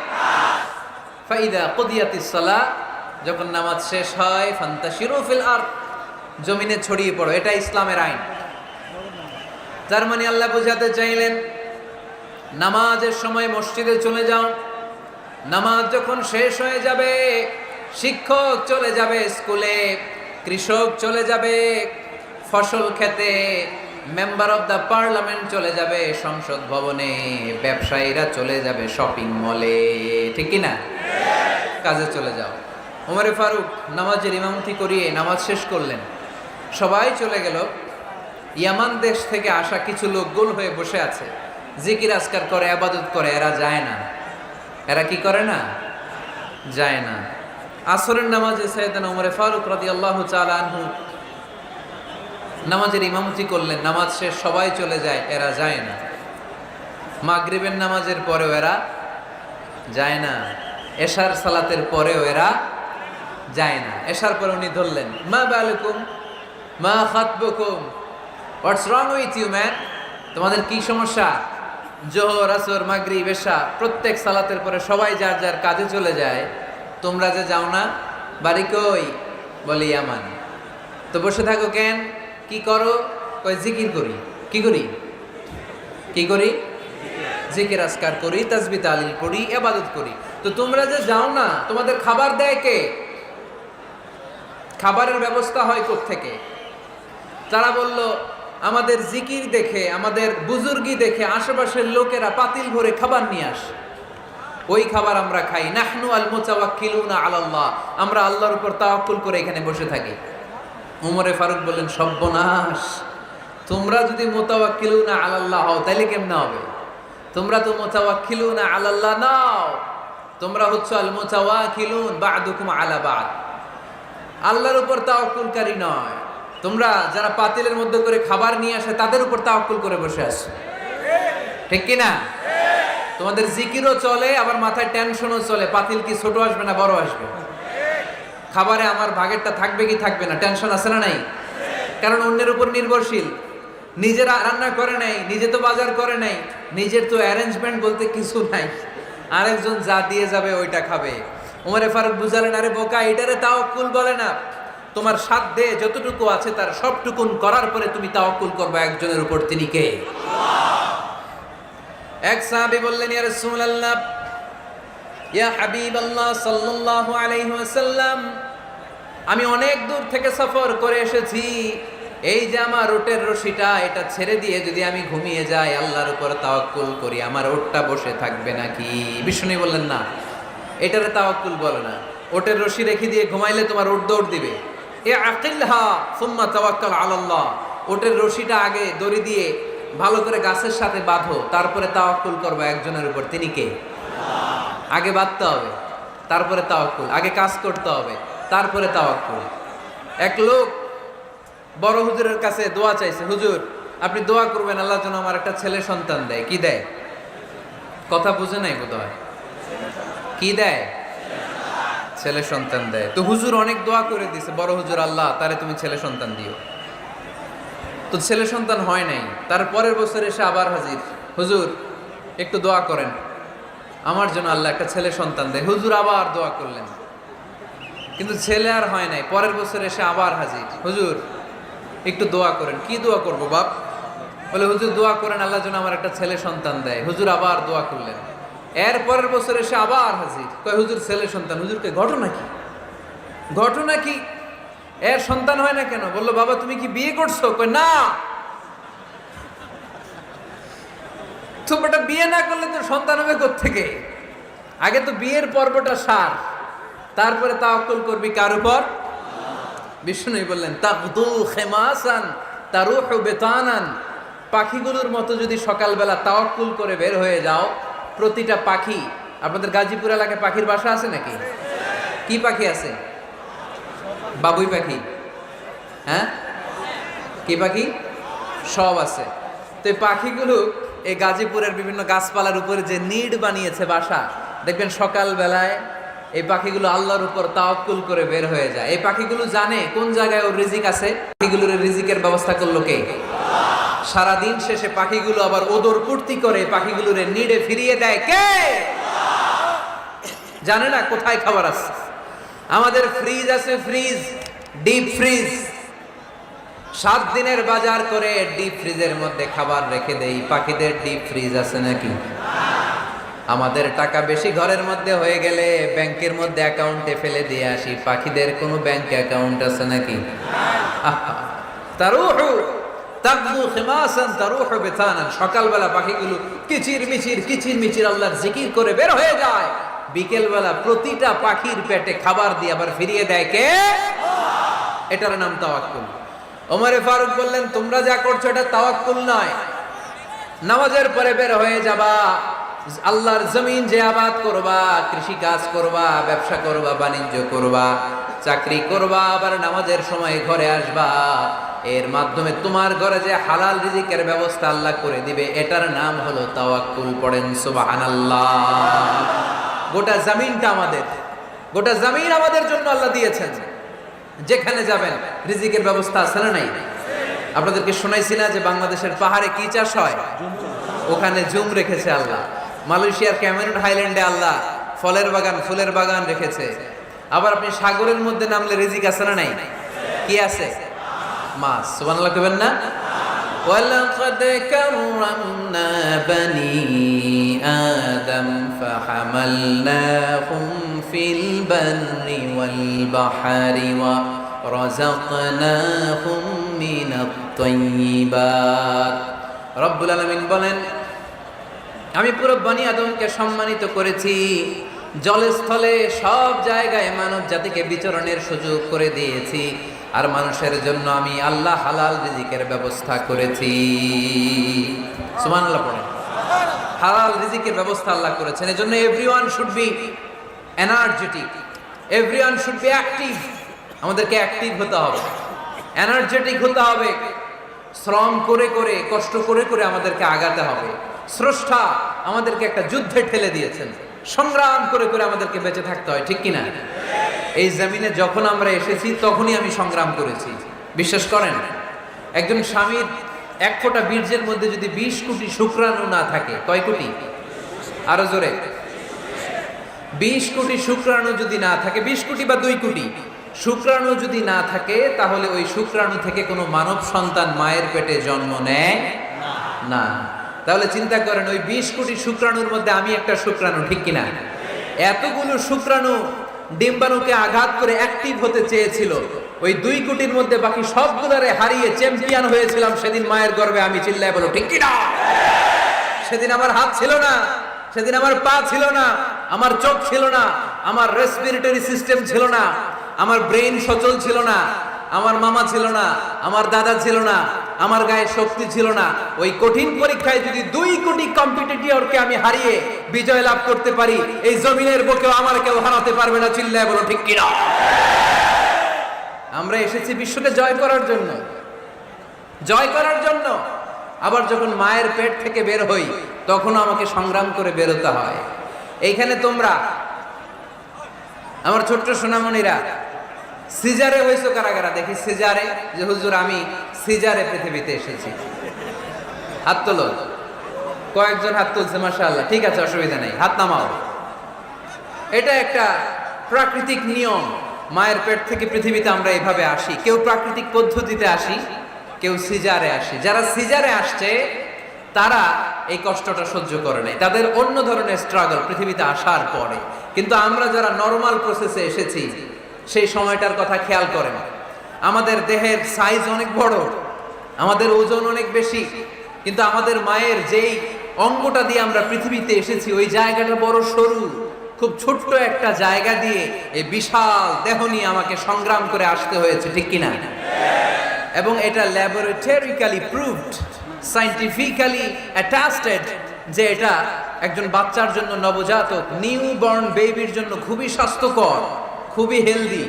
ফাইদা কুদিয়াতিস সালাহ, যখন নামাজ শেষ হয়, ফান্তাশিরু ফিল আরদ, জমিনে ছড়িয়ে পড়ো। এটা ইসলামের আইন। তার মানে আল্লাহ বোঝাতে চাইলেন, নামাজের সময় মসজিদে চলে যাও। নামাজ যখন শেষ হয়ে যাবে, শিক্ষক চলে যাবে স্কুলে, কৃষক চলে যাবে ফসল খেতে, মেম্বার অফ দ্য পার্লামেন্ট চলে যাবে সংসদ ভবনে, ব্যবসায়ীরা চলে যাবে শপিং মলে, ঠিক কিনা? কাজে চলে যাও। ওমরে ফারুক নামাজের ইমামতি করিয়ে নামাজ শেষ করলেন, সবাই চলে গেল। ইয়ামান দেশ থেকে আসা কিছু লোক গোল হয়ে বসে আছে, জিকির আজকার করে, ইবাদত করে। এরা যায় না। এরা কি করে না? যায় না। আসরের নামাজে সাইয়েদনা ওমর ফারুক রাদিয়াল্লাহু তাআলা আনহু নামাজের ইমামতি করলেন। নামাজ শেষ, সবাই চলে যায়, এরা যায় না। মাগরিবের নামাজের পরেও এরা যায় না। এশার সালাতের পরেও এরা যায় না। এশার পরে উনি ধরলেন, মা বালুকুম মা খাতবুকুম, হোয়াটস রং উইথ ইউ ম্যান? তোমাদের কি সমস্যা? জোহর, আসর, মাগরিব, এশা প্রত্যেক সালাতের পরে সবাই যার যার কাজে চলে যায়, তোমরা যে যাও না, বাড়ি কই? বলি ইয়ামান। তো বসে থাকো কেন? কি করো? কই জিকির করি। কি করি? কি করি? জিকির আজকার করি, তাসবিহ তাহলিল পড়ি, ইবাদত করি। তো তোমরা যে যাও না, তোমাদের খাবার দেয় কে? খাবারের ব্যবস্থা হয় কোত্থেকে? তারা বলল, আমাদের জিকির দেখে, আমাদের বুজুর্গি দেখে আশেপাশের লোকেরা পাতিল ভরে খাবার নিয়ে আসে, ওই খাবার আমরা খাই। নাহনু আল মুতাওয়াক্কিলুনা আলাল্লাহ, আমরা আল্লাহর উপর তাওয়াক্কুল করে এখানে বসে থাকি। ওমরে ফারুক বললেন, সর্বনাশ, তোমরা যদি মুতাওয়াক্কিলুনা আলাল্লাহ হও তাহলে কেমনে হবে? তোমরা তো মুতাওয়াক্কিলুনা আলাল্লাহ নাও, তোমরা হচ্ছে আল মুতাওয়াক্কিলুন বা'দুকুম আলা বা'দ, আল্লাহর উপর তাওয়াক্কুলকারী নয়। তোমরা যারা পাতিলের মধ্যে করে খাবার নিয়ে আসে তাদের উপর তাওয়াক্কুল করে বসে আছো, ঠিক কি না? তোমাদের জিকিরও চলে, আবার মাথায় টেনশনও চলে, পাতিল কি ছোট আসবে না বড় আসবে, খাবারে আমার ভাগেরটা থাকবে কি থাকবে না, টেনশন আছে না নাই? কারণ অন্যের উপর নির্ভরশীল, নিজেরা রান্না করে নাই, নিজে তো বাজার করে নাই, নিজের তো অ্যারেঞ্জমেন্ট বলতে কিছু নাই, আরেকজন যা দিয়ে যাবে ওইটা খাবে। ওমরে ফারুক বুঝালেন, আরে বোকা, এটারে তাওয়াক্কুল বলে না, তোমার সাধ্যে যতটুকু আছে তার সবটুকুন করার পরে তুমি তাওয়াক্কুল করবে একজনের উপর, তিনি কে? এক সাহাবী বললেন, ইয়া রাসূলুল্লাহ, ইয়া হাবিবাল্লাহ সাল্লাল্লাহু আলাইহি ওয়াসাল্লাম, আমি অনেক দূর থেকে সফর করে এসেছি, এই যে আমার ওটের রশিটা এটা ছেড়ে দিয়ে যদি আমি ঘুমিয়ে যাই, আল্লাহর উপর তাওয়াক্কুল করি, আমার ওটটা বসে থাকবে নাকি? বিষ্ণু বললেন, না, এটারে তাওয়াক্কুল বলে না। ওটের রশি রেখে দিয়ে ঘুমাইলে তোমার ওট দৌড় দিবে। এ আকিলহা সুম্মা তাওয়াক্কাল আলাল্লাহ, ওটের রশিটা আগে দড়ি দিয়ে ভালো করে গাছের সাথে বাঁধো, তারপরে তাওয়াক্কুল করবে একজনের উপর, তিনি কে? আগে বাঁধতে হবে, তারপরে তাওয়াক্কুল, আগে কাজ করতে হবে, তারপরে তাওয়াক্কুল। এক লোক বড় হুজুরের কাছে দোয়া চাইছে, হুজুর আপনি দোয়া করবেন আল্লাহ যেন আমার একটা ছেলে সন্তান দেয়। কি দেয়? কথা বুঝে নাই বোধহয়। কি দেয়? ছেলে সন্তান দেয়। তো হুজুর অনেক দোয়া করে দিছে, বড় হুজুর, আল্লাহ তারে তুমি ছেলে সন্তান দিও। তো ছেলে সন্তান হয় নাই। তার পরের বছর এসে আবার হাজির, হুজুর একটু দোয়া করেন আমার জন্য আল্লাহ একটা ছেলে সন্তান দেয়। হুজুর আবার দোয়া করলেন, কিন্তু ছেলে আর হয় নাই। পরের বছর এসে আবার হাজির, হুজুর একটু দোয়া করেন। কি দোয়া করবো বাপ? বলে হুজুর দোয়া করেন আল্লাহ যেন আমার একটা ছেলে সন্তান দেয়। হুজুর আবার দোয়া করলেন। এর পরের বছর এসে আবার হাজির, কয় হুজুর ছেলে সন্তান। হুজুরকে ঘটনা কি? ঘটনা কি? এর সন্তান হয় না কেন? বললো বাবা তুমি কি বিয়ে করছো? কয় না। তো বেটা বিয়ে না করলে তো সন্তান হবে কোত্থেকে? আগে তো বিয়ের পর্বটা সার, তারপরে তাওয়াক্কুল করবি কার উপর? বিষ্ণু বললেন, তাকদু খেমাসান তারুহু বেতানান, পাখিগুলোর মতো যদি সকালবেলা তাওয়াক্কুল করে বের হয়ে যাও, প্রতিটা পাখি, আপনাদের গাজীপুর এলাকায় পাখির বাসা আছে নাকি? কি পাখি আছে? বাবুই পাখি, হ্যাঁ, কি পাখি? সব আছে। তো এই পাখিগুলো এই গাজীপুরের বিভিন্ন গাছপালার উপরে যে নিড বানিয়েছে বাসা, দেখবেন সকালবেলায় এই পাখিগুলো আল্লাহর উপর তাওয়াক্কুল করে বের হয়ে যায়। এই পাখিগুলো জানে কোন জায়গায় ওর রিজিক আছে। পাখিগুলোর রিজিকের ব্যবস্থা করলো কে? সারাদিন শেষে পাখিগুলো আবার ওদর পূর্তি করে পাখিগুলোর নিডে ফিরিয়ে দেয় কে? জানে না কোথায় খাবার আছে। আমাদের ফ্রিজ আছে, ফ্রিজ, ডিপ ফ্রিজ, 7 দিনের বাজার করে ডিপ ফ্রিজের মধ্যে খাবার রেখে দেই। পাখিদের ডিপ ফ্রিজ আছে নাকি? আমাদের টাকা বেশি ঘরের মধ্যে হয়ে গেলে ব্যাংকের মধ্যে অ্যাকাউন্টে ফেলে দিয়ে আসি। পাখিদের কোনো ব্যাংক অ্যাকাউন্ট আছে নাকি? তারুহু তাকদু খিমাসান তারুহু বিতানান, সকালবেলা পাখিগুলো কিচির মিচির আল্লাহর জিকির করে বের হয়ে যায়। বিকেলবেলা প্রতিটা পাখির পেটে খাবার দিয়ে আবার ফিরিয়ে দেয় কে? এটার নাম তাওয়াক্কুল। ওমরে ফারুক বললেন, তোমরা যা করছো এটা তাওয়াক্কুল নয়। নামাজের পরে বের হয়ে যাবা, আল্লাহর জমিন যে আবাদ করবা, কৃষি কাজ করবা, ব্যবসা করবা, বাণিজ্য করবা, চাকরি করবা, আবার নামাজের সময় ঘরে আসবা, এর মাধ্যমে তোমার ঘরে যে হালাল রিজিকের ব্যবস্থা আল্লাহ করে দিবে, এটার নাম হলো তাওয়াক্কুল। পড়েন সুবহানাল্লাহ। গোটা জমিনটা আমাদের, গোটা জমিন আমাদের জন্য আল্লাহ দিয়েছেন। যেখানে যাবেন রিজিকের ব্যবস্থা আছে না নাই? আপনাদেরকে শোনাইছি না যে বাংলাদেশের পাহাড়ে কি চাষ হয়? ওখানে জুম রেখেছে আল্লাহ। মালয়েশিয়ার ক্যামেরুন হাইল্যান্ডে আল্লাহ ফলের বাগান, ফুলের বাগান রেখেছে। আবার আপনি সাগরের মধ্যে নামলে রিজিক আছে না নাই? কি আছে? মাছ। সুবহানাল্লাহ কইবেন না? ওয়ালাকাদ কাররামনা বানি আদম ফাহামালনাহুম ফিল বাররি ওয়াল বাহরি ওয়া রাযাকনাহুম মিনাত তাইয়্যিবাত। রব্বুল আলামিন বলেন, আমি পুরো বনি আদমকে সম্মানিত করেছি। জলে স্থলে সব জায়গায় মানব জাতিকে বিচরণের সুযোগ করে দিয়েছি। আর মানুষের জন্য আমি আল্লাহ হালাল রিজিকের ব্যবস্থা করেছি। সুবহানাল্লাহ পড়েন। হালাল রিজিকের ব্যবস্থা আল্লাহ করেছেন। এজন্য everyone should be energetic, everyone should be active. আমাদেরকে অ্যাক্টিভ হতে হবে, এনার্জেটিক হতে হবে। শ্রম করে করে, কষ্ট করে করে আমাদেরকে আগাতে হবে। স্রষ্টা আমাদেরকে একটা যুদ্ধে ঠেলে দিয়েছেন, সংগ্রাম করে করে আমাদেরকে বেঁচে থাকতে হয়, ঠিক কিনা? এই জমিনে যখন আমরা এসেছি তখনই আমি সংগ্রাম করেছি। বিশ্বাস করেন, একজন স্বামীর 1 ফোঁটা বীর্যের মধ্যে যদি 20 কোটি শুক্রাণু না থাকে, কয় কোটি? আরো জোরে। 20 কোটি শুক্রাণু যদি না থাকে, 20 কোটি বা 2 কোটি শুক্রাণু যদি না থাকে তাহলে ওই শুক্রাণু থেকে কোনো মানব সন্তান মায়ের পেটে জন্ম নেয় না। তাহলে চিন্তা করেন, ওই 20 কোটি শুক্রাণুর মধ্যে আমি একটা শুক্রাণু, ঠিক কিনা? এতগুলো শুক্রাণু ডিম্বাণুকে আঘাত করে অ্যাক্টিভ হতে চেয়েছিল, ওই 2 কোটির মধ্যে বাকি সবগুলোরে হারিয়ে চ্যাম্পিয়ন হয়েছিলাম সেদিন মায়ের গর্ভে আমি। চিল্লায় বলো ঠিক কিনা? সেদিন আমার হাত ছিল না, সেদিন আমার পা ছিল না, আমার চোখ ছিল না, আমার রেসপিরেটরি সিস্টেম ছিল না, আমার ব্রেন সচল ছিল না, আমার মামা ছিল না, আমার দাদা ছিল না, আমার গায়ে শক্তি ছিল না। ওই কঠিন পরীক্ষায় যদি 2 কোটি কম্পিটিটরকে আমি হারিয়ে বিজয় লাভ করতে পারি, এই জমিনের বুকেও আমার কেউ হারাতে পারবে না। চিল্লায় বলো ঠিক কিনা? আমরা এসেছি বিশ্বকে জয় করার জন্য, জয় করার জন্য। আবার যখন মায়ের পেট থেকে বের হই তখন আমাকে সংগ্রাম করে বেরোতে হয়। এইখানে তোমরা আমার ছোট্ট সোনামণিরা সিজারে হয়েছো কারা কারা? দেখি সিজারে, যে হুজুর আমি সিজারে পৃথিবীতে এসেছি, হাত তোলো। কয়েকজন হাত তুলছে, মাশাআল্লাহ, ঠিক আছে, অসুবিধা নেই, হাত নামাও। এটা একটা প্রাকৃতিক নিয়ম, মায়ের পেট থেকে পৃথিবীতে আমরা এভাবে আসি। কেউ প্রাকৃতিক পদ্ধতিতে আসি, কেউ সিজারে আসি। যারা সিজারে আসছে তারা এই কষ্টটা সহ্য করে নাই, তাদের অন্য ধরনের স্ট্রাগল পৃথিবীতে আসার পরে। কিন্তু আমরা যারা নরমাল প্রসেসে এসেছি সেই সময়টার কথা খেয়াল করেন। আমাদের দেহের সাইজ অনেক বড়, আমাদের ওজন অনেক বেশি, কিন্তু আমাদের মায়ের যেই অঙ্গটা দিয়ে আমরা পৃথিবীতে এসেছি ওই জায়গাটা বড় সরু। খুব ছোট্ট একটা জায়গা দিয়ে এই বিশাল দেহ নিয়ে আমাকে সংগ্রাম করে আসতে হয়েছে, ঠিক কিনা? এবং এটা ল্যাবরেটরিক্যালি প্রুভড, সায়েন্টিফিক্যালি অ্যাটাস্টেড যে এটা একজন বাচ্চার জন্য, নবজাতক নিউ বর্ন বেবির জন্য খুবই স্বাস্থ্যকর, খুবই হেলদি।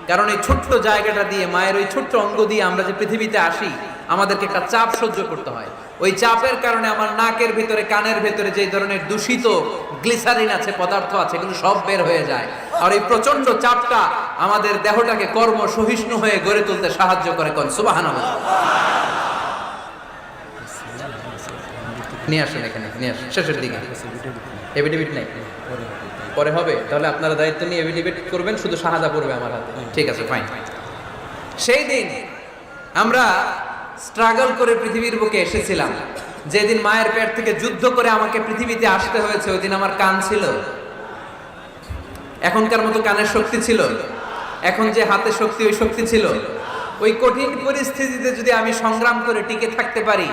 কারণ এই ছোট্ট জায়গাটা দিয়ে, মায়ের ওই ছোট্ট অঙ্গ দিয়ে আমরা যে পৃথিবীতে আসি, আমাদেরকে একটা চাপ সহ্য করতে হয়। ওই চাপের কারণে আমার নাকের ভিতরে, কানের ভিতরে যে ধরনের দূষিত গ্লিসারিন আছে, পদার্থ আছে, এগুলো সব বের হয়ে যায়। আর এই প্রচন্ড চাপটা আমাদের দেহটাকে কর্ম সহিষ্ণু হয়ে গড়ে তুলতে সাহায্য করে। কোন সুবহানাল্লাহ। নিয়ে আসুন এখানে, নিয়ে আসুন শেষের দিকে। এভিডেভিট নাই, পরে হবে। তাহলে আপনারা দায়িত্ব নিয়ে এভিডেভিট করবেন, শুধু শাহাদা পড়বে আমার হাতে। ঠিক আছে, ফাইন। সেই দিন আমরা স্ট্রাগল করে পৃথিবীর বুকে এসেছিলাম। যেদিন মায়ের পেট থেকে যুদ্ধ করে আমাকে পৃথিবীতে আসতে হয়েছে, ওই দিন আমার কান ছিল? এখনকার মতো কানের শক্তি ছিল? এখন যে হাতে শক্তি, ওই শক্তি ছিল? ওই কঠিন পরিস্থিতিতে যদি আমি সংগ্রাম করে টিকে থাকতে পারি,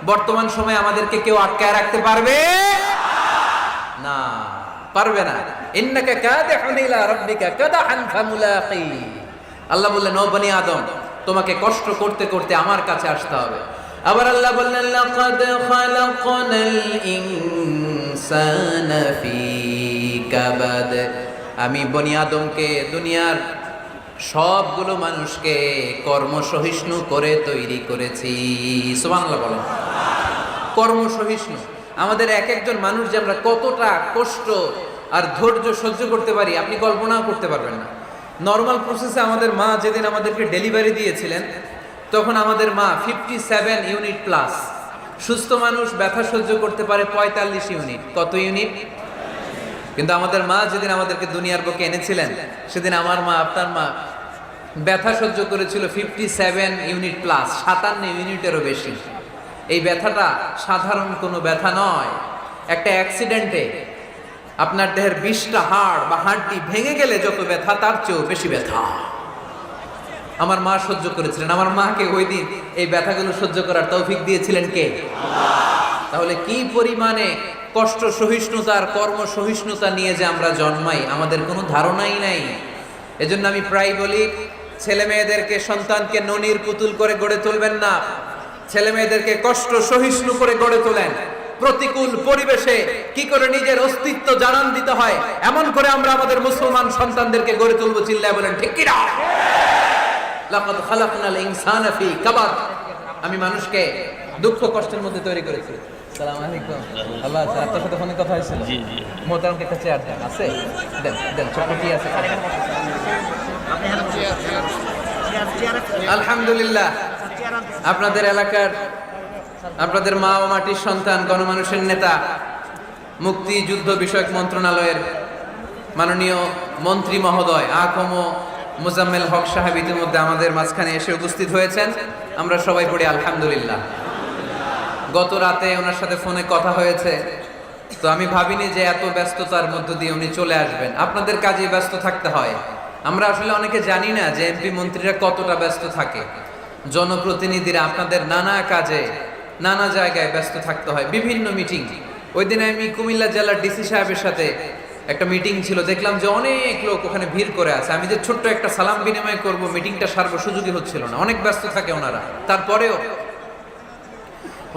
বর্তমান সময়ে আমাদেরকে কেউ আটকায় রাখতে পারবে না, পারবে না। ইন্নাকা কাদিহুন ইলা রাব্বিকা কাদহান ফামুলাকি। আল্লাহ বললেন, ও বনি আদম, তোমাকে কষ্ট করতে করতে আমার কাছে আসতে হবে। আবার আল্লাহ বললেন, লাকাদ খালাকনাল ইনসানা ফি কাবাদ। আমি বনি আদমকে, দুনিয়ার সবগুলো মানুষকে কর্মসহিষ্ণু করে তৈরি করেছি। সুবহানাল্লাহ বলেন। কর্মসহিষ্ণু। আমাদের এক একজন মানুষ যে আমরা কতটা কষ্ট আর ধৈর্য সহ্য করতে পারি আপনি কল্পনাও করতে পারবেন না। নর্মাল প্রসেসে আমাদের মা যেদিন আমাদেরকে ডেলিভারি দিয়েছিলেন, তখন আমাদের মা 57 ইউনিট প্লাস। সুস্থ মানুষ ব্যথা সহ্য করতে পারে 45 ইউনিট। কত ইউনিট? কিন্তু আমাদের মা যেদিন আমাদেরকে দুনিয়ার বুকে এনেছিলেন, সেদিন আমার মা, আপনার মা ব্যথা সহ্য করেছিল 57 ইউনিট প্লাস, 57 ইউনিটেরও বেশি। এই ব্যথাটা সাধারণ কোনো ব্যথা নয়। একটা অ্যাক্সিডেন্টে আপনার দেহের 20টা হাড় বা হাড়টি ভেঙে গেলে যত ব্যথা, তার চেয়েও বেশি ব্যথা আমার মা সহ্য করেছিলেন। আমার মাকে ওই দিন এই ব্যথাগুলো সহ্য করার তৌফিক দিয়েছিলেন কে? তাহলে কি পরিমাণে কষ্ট সহিষ্ণুতার, কর্ম সহিষ্ণুতা নিয়ে যে আমরা জন্মাই, আমাদের কোনো ধারণাই নাই। এজন্য আমি প্রায় বলি, ছেলে মেয়েদেরকে, সন্তানকে ননির পুতুল করে গড়ে তুলবেন না। ছেলে মেয়েদেরকে কষ্ট সহিষ্ণু করে গড়ে তোলেন। প্রতিকূল পরিবেশে কি করে নিজের অস্তিত্ব জানান দিতে হয়, এমন করে আমরা আমাদের মুসলমান সন্তানদেরকে গড়ে তুলবো। চিল্লায় বলেন ঠিক কিনা? লাকাদ খালাকনাল ইনসানা ফি কাবাদ। আমি মানুষকে দুঃখ কষ্টের মধ্যে তৈরি করেছি। আসসালামু আলাইকুম। আল্লাহ আছে, আপনার সাথে ফোনে কথা হয়েছিল? জি জি। মোহতারামকে একটা চেয়ার দেন। আছে? দেন দেন, ছোট কি আছে? আলহামদুলিল্লাহ, আপনাদের এলাকার, আপনাদের মা ও মাটির সন্তান, গণমানুষের নেতা, মুক্তিযুদ্ধ বিষয়ক মন্ত্রণালয়ের মাননীয় মন্ত্রী মহোদয়, আকম মুজাম্মেল হক সাহেব ইতিমধ্যে আমাদের মাঝখানে এসে উপস্থিত হয়েছেন। আমরা সবাই পড়ি আলহামদুলিল্লাহ। গত রাতে ওনার সাথে ফোনে কথা হয়েছে, তো আমি ভাবিনি যে এত ব্যস্ততার মধ্য দিয়ে উনি চলে আসবেন। আপনাদের কাজে ব্যস্ত থাকতে হয়। আমরা আসলে অনেকে জানি না যে এমপি মন্ত্রীরা কতটা ব্যস্ত থাকে। জনপ্রতিনিধিরা আপনাদের নানা কাজে নানা জায়গায় ব্যস্ত থাকতে হয়, বিভিন্ন মিটিং। ওই দিন আমি কুমিল্লা জেলার ডিসি সাহেবের সাথে একটা মিটিং ছিল, দেখলাম যে অনেক লোক ওখানে ভিড় করে আছে। আমি যে ছোট্ট একটা সালাম বিনিময় করব, মিটিংটা সারবো সুযোগই হচ্ছিল না, অনেক ব্যস্ত থাকে ওনারা। তারপরেও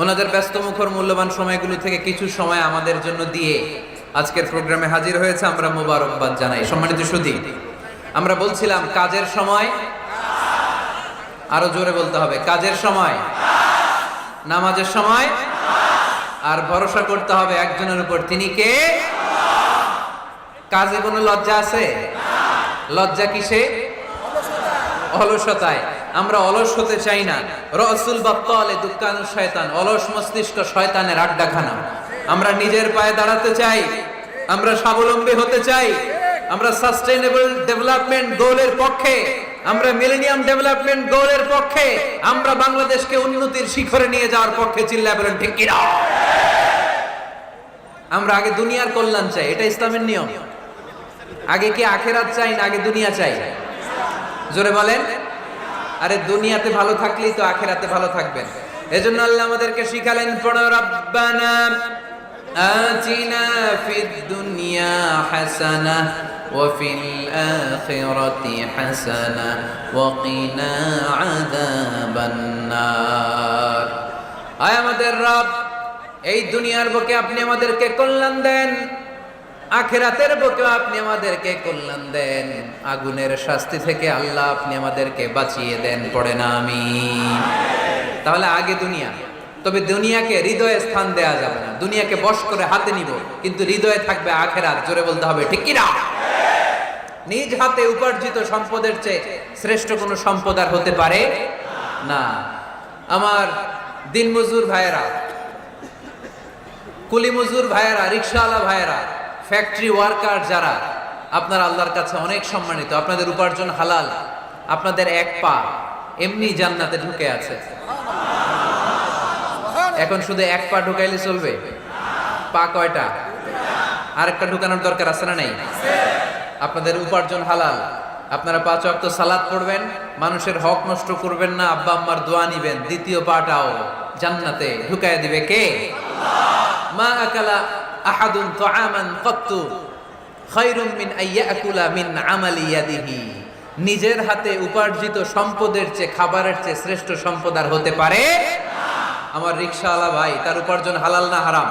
ওনাদের ব্যস্ত মুখর মূল্যবান সময়গুলো থেকে কিছু সময় আমাদের জন্য দিয়ে আজকের প্রোগ্রামে হাজির হয়েছে, আমরা মোবারকবাদ জানাই। সম্মানিত সুধী, আমরা বলছিলাম কাজের সময়, আরো জোরে বলতে হবে, কাজের সময়, নামাজের সময়, আর ভরসা করতে হবে একজনের উপর, তিনি কে? কাজে কোনো লজ্জা আছে? লজ্জা কিসে? অলসতায়। আমরা অলস হতে চাই না। রসুল বাত্তালে দুক্কানু শয়তান, অলস মস্তিষ্ক শয়তানের আড্ডাখানা। আমরা নিজের পায়ে দাঁড়াতে চাই, আমরা স্বাবলম্বী হতে চাই, আমরা সাস্টেইনেবল ডেভেলপমেন্ট গোলের পক্ষে, আমরা মিলেনিয়াম ডেভেলপমেন্ট গোলের পক্ষে, আমরা বাংলাদেশকে উন্নতির শিখরে নিয়ে যাওয়ার পক্ষে। চিল্লায় বলেন ঠিক কিনা? আমরা আগে দুনিয়ার কল্যাণ চাই, এটা ইসলামের নিয়ম। আগে কি আখেরাত চাই না আগে দুনিয়া চাই? জোরে বলেন। আরে দুনিয়াতে ভালো থাকলেই তো আখেরাতে ভালো থাকবেন। এজন্য আল্লাহ আমাদেরকে শিখালেন, পড়ো রব্বানা আতিনা ফিদ দুনিয়া হাসানাহ ওয়া ফিল আখিরাতি হাসানাহ ওয়া কিনা আযাবান নার। আয় আমাদের রব, এই দুনিয়ার বুকে আপনি আমাদেরকে কল্যাণ দেন, আখিরাতের বুকে আপনি আমাদেরকে কল্যাণ দেন, আগুনের শাস্তি থেকে আল্লাহ আপনি আমাদেরকে বাঁচিয়ে দেন। পড়ে না আমিন। তাহলে আগে দুনিয়া, তবে দুনিয়াকে হৃদয়ে স্থান দেয়া যাবে না। দুনিয়াকে বশ করে হাতে নিব, কিন্তু হৃদয়ে থাকবে আখিরাত। জোরে বলতে হবে ঠিক কি না? নিজ হাতে উপার্জিত সম্পদের চেয়ে শ্রেষ্ঠ কোনো সম্পদ আর হতে পারে না। আমার দিনমজুর ভাইয়েরা, কুলি মজুর ভাইয়েরা, রিকশাওয়ালা ভাইয়েরা, ফ্যাক্টরি ওয়ার্কার যারা, আপনারা আল্লাহর কাছে অনেক সম্মানিত। আপনাদের উপার্জন হালাল, আপনাদের এক পা এমনি জান্নাতে ঢুকে আছে। এখন শুধু এক পা ঢুকাইলে চলবে? পা কয়টা? আরেকটা ঢুকানোর দরকার আছে না নাই? আপনাদের উপার্জন হালাল, আপনারা 5 ওয়াক্ত সালাত পড়বেন, মানুষের হক নষ্ট করবেন না, আব্বা আম্মার দোয়া নিবেন, দ্বিতীয় পাটাও জান্নাতে ঢুকায় দিবে কে? মা আকালা আহাদুন তুআমান ক্বাত্তু খায়রুম মিন আইয়াকুলা মিন আমালি ইয়াদিহি। নিজের হাতে উপার্জিত সম্পদের চেয়ে, খাবারের চেয়ে শ্রেষ্ঠ সম্পদ আর হতে পারে না। আমার রিকশাওয়ালা ভাই, তার উপার্জন হালাল না হারাম?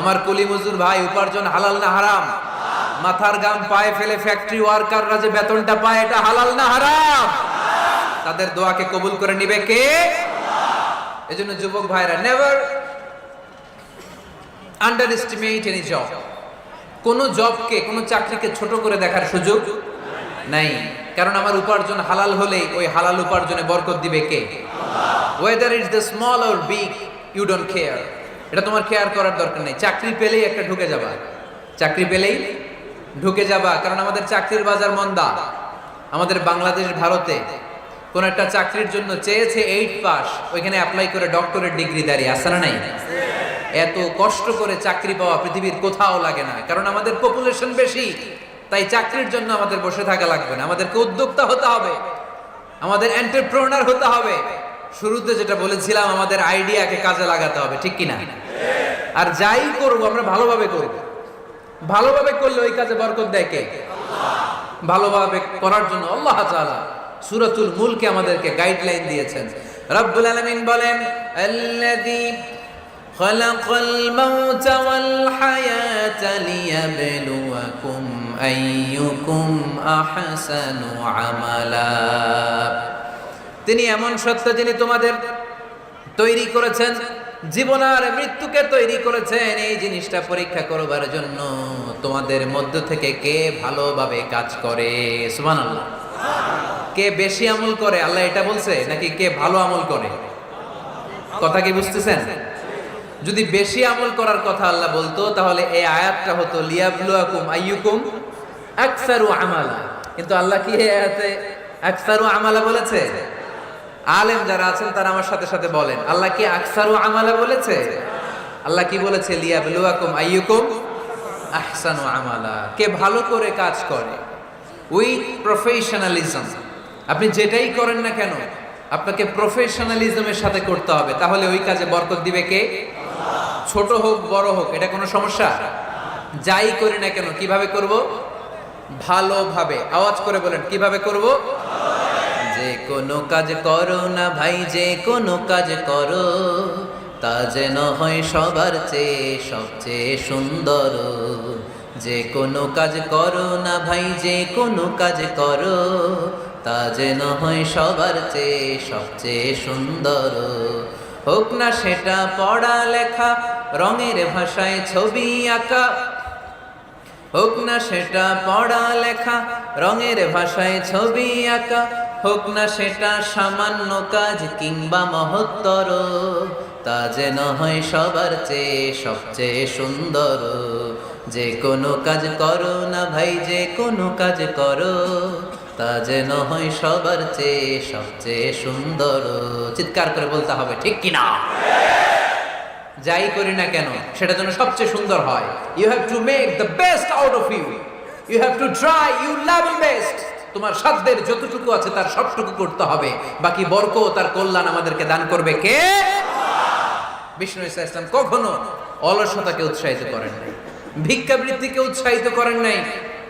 আমার কুলি মজুর ভাই, উপার্জন হালাল না হারাম? মাথার গাম পায়ে ফেলে ফ্যাক্টরি ওয়ার্কাররা যে বেতনটা পায়, এটা হালাল না হারাম? তাদের দোয়াকে কবুল করে নিবে কে? এজন্য যুবক ভাইরা, never under estimate any job. কোন জবকে, কোন চাকরিকে ছোট করে দেখার সুযোগ নাই। কারণ আমার উপার্জন হালাল হলেই ওই হালাল উপার্জনে বরকত দিবে কে? Whether it's the small or big, you don't care. এটা তোমার কেয়ার করার দরকার নেই। চাকরি পেলেই একটা ঢুকে যাবা, চাকরি পেলেই ঢুকে যাবা। কারণ আমাদের চাকরির বাজার মন্দা। আমাদের বাংলাদেশ, ভারতে কোন একটা চাকরির জন্য চেয়েছে 8 পাস, ওইখানে অ্যাপ্লাই করে ডক্টরেট ডিগ্রি দাঁড়িয়ে আসে না নাই? এত কষ্ট করে চাকরি পাওয়া পৃথিবীর কোথাও লাগে না। কারণ আমাদের পপুলেশন বেশি, তাই চাকরির জন্য আমাদের বসে থাকা লাগবে না। আমাদেরকে উদ্যোক্তা হতে হবে, আমাদের এন্টারপ্রেনার হতে হবে। শুরুতে যেটা বলেছিলাম, আমাদের আইডিয়াকে কাজে লাগাতে হবে, ঠিক কিনা? আর যাই করব আমরা ভালোভাবে করব। ভালোভাবে করলে ওই কাজে বরকত দেয় কে? ভালোভাবে করার জন্য আল্লাহ তাআলা সূরাতুল মুলকে আমাদেরকে গাইডলাইন দিয়েছেন। রব্বুল আলামিন বলেন, আল্লাযী খালাকাল মাউতা ওয়াল হায়াতা লিয়াবলুয়াকুম আইয়ুকুম আহসানু আমালা। তিনি এমন সত্তা যিনি তোমাদের তৈরি করেছেন, জীবন আর মৃত্যুকে তৈরি করেছেন এই জিনিসটা পরীক্ষা করবার জন্য, তোমাদের মধ্য থেকে কে ভালোভাবে কাজ করে। সুবহানাল্লাহ। কে বেশি আমল করে, আল্লাহ এটা বলছে, নাকি কে ভালো আমল করে? কথা কি বুঝতেছেন? যদি বেশি আমল করার কথা আল্লাহ বলতো, তাহলে এই আয়াতটা হতো লিয়াবলুয়াকুম আইয়ুকুম আকসারু আমালা। কিন্তু আল্লাহ কি এতে আকসারু আমালা বলেছে? আলেম যারা আছেন তারা আমার সাথে সাথে বলেন, আল্লাহ কি আকসারু আমালা বলেছে? আল্লাহ কি বলেছে? লিয়াবলুয়াকুম আইয়ুকুম আহসানু আমালা, কে ভালো করে কাজ করে। উইথ প্রফেশনালিজম, আপনি যেটাই করেন না কেন আপনাকে প্রফেশনালিজমের সাথে করতে হবে, তাহলে ওই কাজে বরকত দিবে কে? ছোট হোক বড় হোক, এটা কোনো সমস্যা? যাই করি না কেন কিভাবে করব? ভালোভাবে। আওয়াজ করে বলেন, কিভাবে করব? যে কোনো কাজ করো না ভাই, যে কোনো কাজ করো, তা যেন হয় সবার চেয়ে সবচেয়ে সুন্দর। যে কোনো কাজ করো না ভাই, যে কোনো কাজ করো, তা যেন হয় সবার চেয়ে সবচেয়ে সুন্দর। হোক না সেটা পড়া লেখা, রঙের ভাষায় ছবি আঁকা, হোক না সেটা পড়া লেখা, রঙের ভাষায় ছবি আঁকা, হোক না সেটা সামান্য কাজ কিংবা মহত্তর, তা যেন হয় সবার চেয়ে সবচেয়ে সুন্দর। যে কোনো কাজ করো না ভাই, যে কোনো কাজ করো, তা যেন হয় সবার চেয়ে সবচেয়ে সুন্দর। চিৎকার করে বলতে হবে, ঠিক কিনা? যাই করি না কেন সেটা যেন সবচেয়ে সুন্দর হয়। You have to make the best out of you, you have to try your level best. তোমার সাধ্যের যতটুকু আছে তার সবটুকু করতে হবে, বাকি বরকত তার কল্যাণ আমাদেরকে দান করবে কে? বিষ্ণু ইসলাম কখনো অলসতাকে উৎসাহিত করেন নাই, ভিক্ষাবৃত্তিকে উৎসাহিত করেন নাই,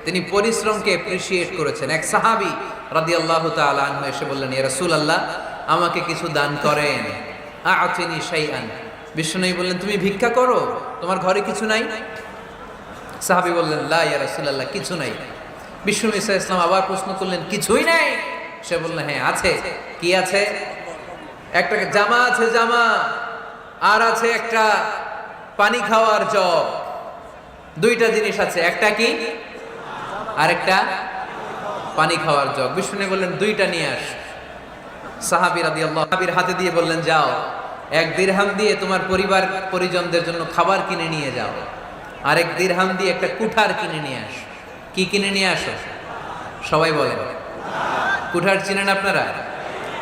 তিনি পরিশ্রমকে অ্যাপ্রিশিয়েট করেছেন। এক সাহাবী রাদিয়াল্লাহু তাআলা আনহু এসে বললেন, ইয়া রাসূলুল্লাহ, আমাকে কিছু দান করেন, আ'তিনি শাইআন। বিষ্ণু বললেন, তুমি ভিক্ষা করো, তোমার ঘরে কিছু নাই? সাহাবী বললেন, লা ইয়া রাসূলুল্লাহ, কিছু নাই। বিষ্ণু ইসলাম আবার প্রশ্ন করলেন, কিছুই নাই? সে বললেন, হ্যাঁ আছে। কি আছে? একটা জামা আছে, জামা, আর আছে একটা পানি খাওয়ার জগ। দুইটা জিনিস আছে, একটা কি আর একটা পানি খাওয়ার জগ। বিষ্ণু বললেন, দুইটা নিয়ে আস। সাহাবী রাদিয়াল্লাহু সাহাবীর হাতে দিয়ে বললেন, যাও, 1 দিরহাম দিয়ে তোমার পরিবার পরিজনদের জন্য খাবার কিনে নিয়ে যাও, আর 1 দিরহাম দিয়ে একটা কুঠার কিনে নিয়ে আস। কি কিনে নিয়ে আসো? সবাই বলেন। কুঠার চিনেন আপনারা?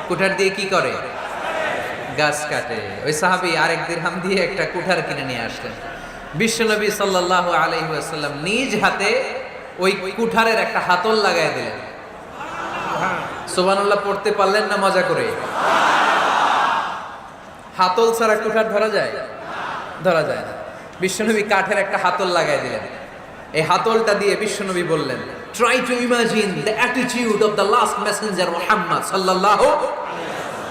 কুঠার দিয়ে কি করে? গাছ কাটে। ওই সাহাবী আর 1 দিরহাম দিয়ে একটা কুঠার কিনে নিয়ে আসলেন। বিশ্বনবী সাল্লাল্লাহু আলাইহি ওয়াসাল্লাম নিজ হাতে ওই কুঠারের একটা হাতল লাগায় দিলেন। সুবহানাল্লাহ পড়তে পারলেন না মজা করে? হাতল ছাড়া কুঠার ধরা যায়? ধরা যায় না। বিশ্বনবী কাঠের একটা হাতল লাগায় দিলেন। এই হাতলটা দিয়ে বিশ্বনবী বললেন, try to imagine the attitude of the last messenger Muhammad সাল্লাল্লাহু,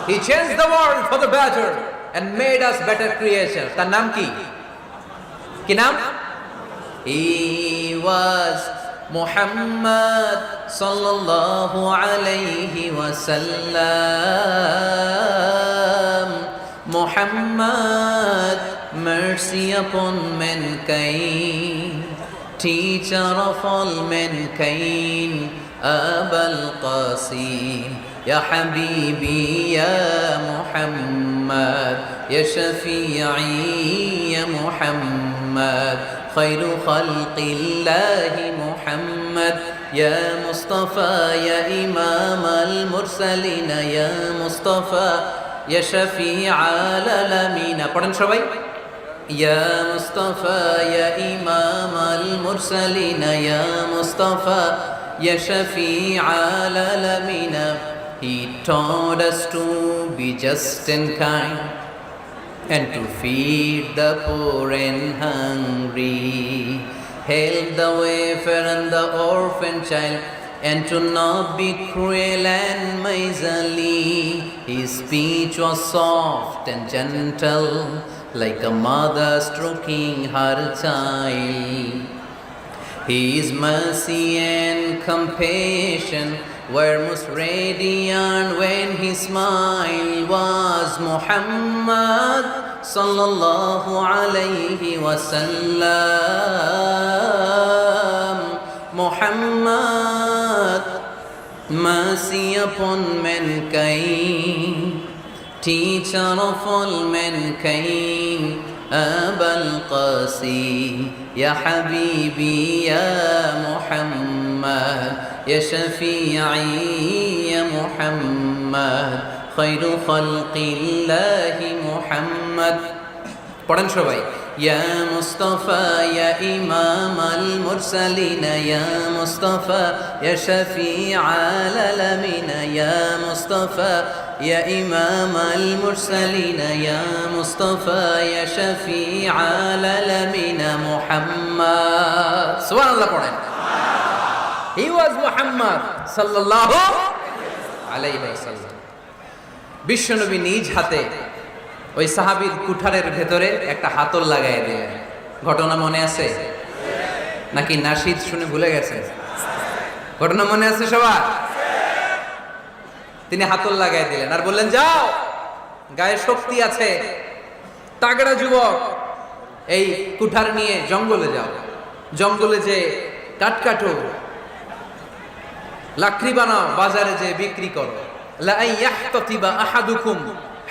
he changed the world for the better and made us better creature. তার নাম কি? কি নাম? হি ওয়াজ মুহাম্মদ সাল্লাল্লাহু আলাইহি ওয়াসাল্লাম। Muhammad, mercy upon mankind, teacher of all mankind, Abul Qasim, Ya Habibi, Ya Muhammad, Ya Shafi'i, Ya Muhammad, Khairu Khalqillahi Muhammad, Ya Mustafa, Ya Imam al-Mursalin, Ya Mustafa, Ya Shafi'al Alamin. পড়েন সবাই। Ya Mustafa, Ya Imam al-Mursalin, Ya Mustafa, Ya Shafi'al Alamin. He taught us to be just and kind, and to feed the poor and hungry, help the wafer and the orphan child, and to not be cruel and miserly. His speech was soft and gentle, like a mother stroking her child. His mercy and compassion were most radiant when his smile was Muhammad sallallahu alayhi wasallam. Muhammad, mercy upon mankind, teacher of all mankind, Abul Qasim, Ya Habibi, Ya Muhammad, ইয়া শাফিঈ ইয়া মুহাম্মদ খায়রু খালকিল্লাহি মুহাম্মদ। পড়েন সবাই। ইয়া মুস্তাফা ইয়া ইমামাল মুরসালিন ইয়া মুস্তাফা ইয়া শাফিআল আলামিন ইয়া মুস্তাফা ইয়া ইমামাল মুরসালিন ইয়া মুস্তাফা ইয়া শাফিআল আলামিন মুহাম্মদ। সুবহানাল্লাহ পড়েন। He was Muhammad sallallahu alayhi wasallam. বিশ্বনবী নিজ হাতে ওই সাহাবীর কুঠারের ভেতরে একটা হাতল লাগাই দিলেন। ঘটনা মনে আছে নাকি নাশিদ শুনে ভুলে গেছেন? ঘটনা মনে আছে সবার? তিনি হাতল লাগাই দিলেন আর বললেন, যাও, গায়ে শক্তি আছে, তাগড়া যুবক, এই কুঠার নিয়ে জঙ্গলে যাও, জঙ্গলে যে কাঠ কাটো, লাকড়ি বানাও, বাজারে যে বিক্রি করো। লা ইয়াহতাতিবা আহাদুকুম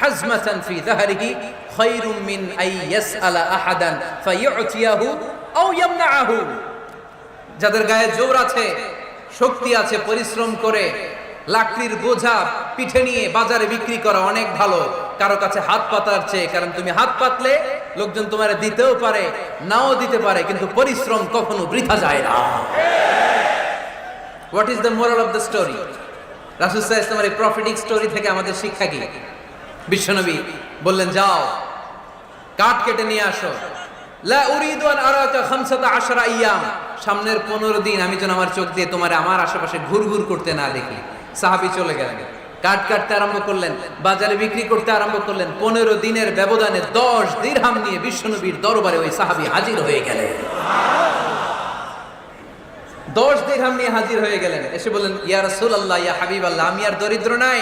হাজমাতান ফি যাহরিহি খায়রুম মিন আই ইয়াসআলা আহাদান ফায়ু'তিয়াহু আও ইয়ামনাহু। যাদের গায়ে জোর আছে, শক্তি আছে, পরিশ্রম করে লাকড়ির বোঝা পিঠে নিয়ে বাজারে বিক্রি করা অনেক ভালো কারো কাছে হাত পাতার চেয়ে। কারণ তুমি হাত পাতলে লোকজন তোমারে দিতেও পারে, নাও দিতে পারে, কিন্তু পরিশ্রম কখনো বৃথা যায় না। What is the moral of the story? রাসূল সাল্লাল্লাহু আলাইহি ওয়াসাল্লামের এই প্রফেটিক স্টোরি থেকে আমাদের শিক্ষা কি? বিশ্বনবী বললেন, যাও, কাঠ কেটে নিয়ে আসো। লা উরিদু আন আরাকা 15 আইয়াম, সামনের 15 দিন আমি যেন আমার চোখ দিয়ে তোমার আমার আশেপাশে ঘুরঘুর করতে না দেখি। সাহাবী চলে গেলেন, কাঠ কাটতে আরম্ভ করলেন, বাজারে বিক্রি করতে আরম্ভ করলেন। 15 দিনের ব্যবধানে 10 দিরহাম নিয়ে বিশ্বনবীর দরবারে ওই সাহাবী হাজির হয়ে গেলেন। 10 দিরহাম নিয়ে হাজির হয়ে গেলেন। এসে বললেন, ইয়া রাসূলুল্লাহ, ইয়া হাবিবাল্লাহ, আমি আর দরিদ্র নাই,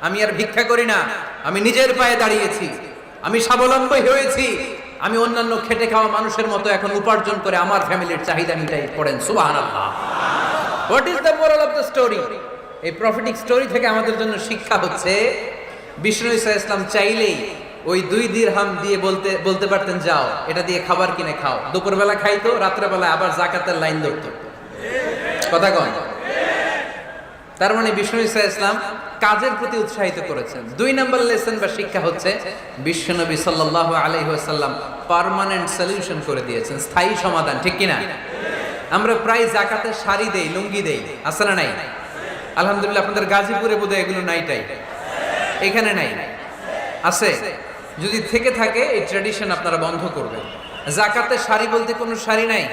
আমি আর ভিক্ষা করি না, আমি নিজের পায়ে দাঁড়িয়েছি, আমি স্বাবলম্বী হয়েছি, আমি অন্যান্য খেটে খাওয়া মানুষের মতো এখন উপার্জন করে আমার ফ্যামিলির চাহিদা মিটাই। পড়েন সুবহানাল্লাহ। What is the moral of the story? এই প্রফেটিক স্টোরি থেকে আমাদের জন্য শিক্ষা হচ্ছে, বিষ্ণু ঈসা ইসলাম চাইলেই ওই 2 দিরহাম দিয়ে বলতে পারতেন, যাও, এটা দিয়ে খাবার কিনে খাও। দুপুরবেলা খাইতো, রাত্রেবেলা আবার যাকাতের লাইন ধরতো। কথা কন? তার মানে বিষ্ণু ঈসা ইসলাম কাজের প্রতি উৎসাহিত করেছেন। 2 নম্বর লেসন বা শিক্ষা হচ্ছে, বিশ্বনবী সাল্লাল্লাহু আলাইহি ওয়াসাল্লাম পার্মানেন্ট সলিউশন করে দিয়েছেন, স্থায়ী সমাধান। ঠিক কিনা? আমরা প্রায় যাকাতের শাড়ি দেই, লুঙ্গি দেই, আছে না নাই? আলহামদুলিল্লাহ, আপনাদের গাজীপুরে বোধহয় এগুলো নাইটাই, এখানে নাই, আছে? যদি থেকে থাকে এই ট্র্যাডিশন আপনারা বন্ধ করবেন। যাকাতের শাড়ি বলতে কোনো শাড়ি নাই,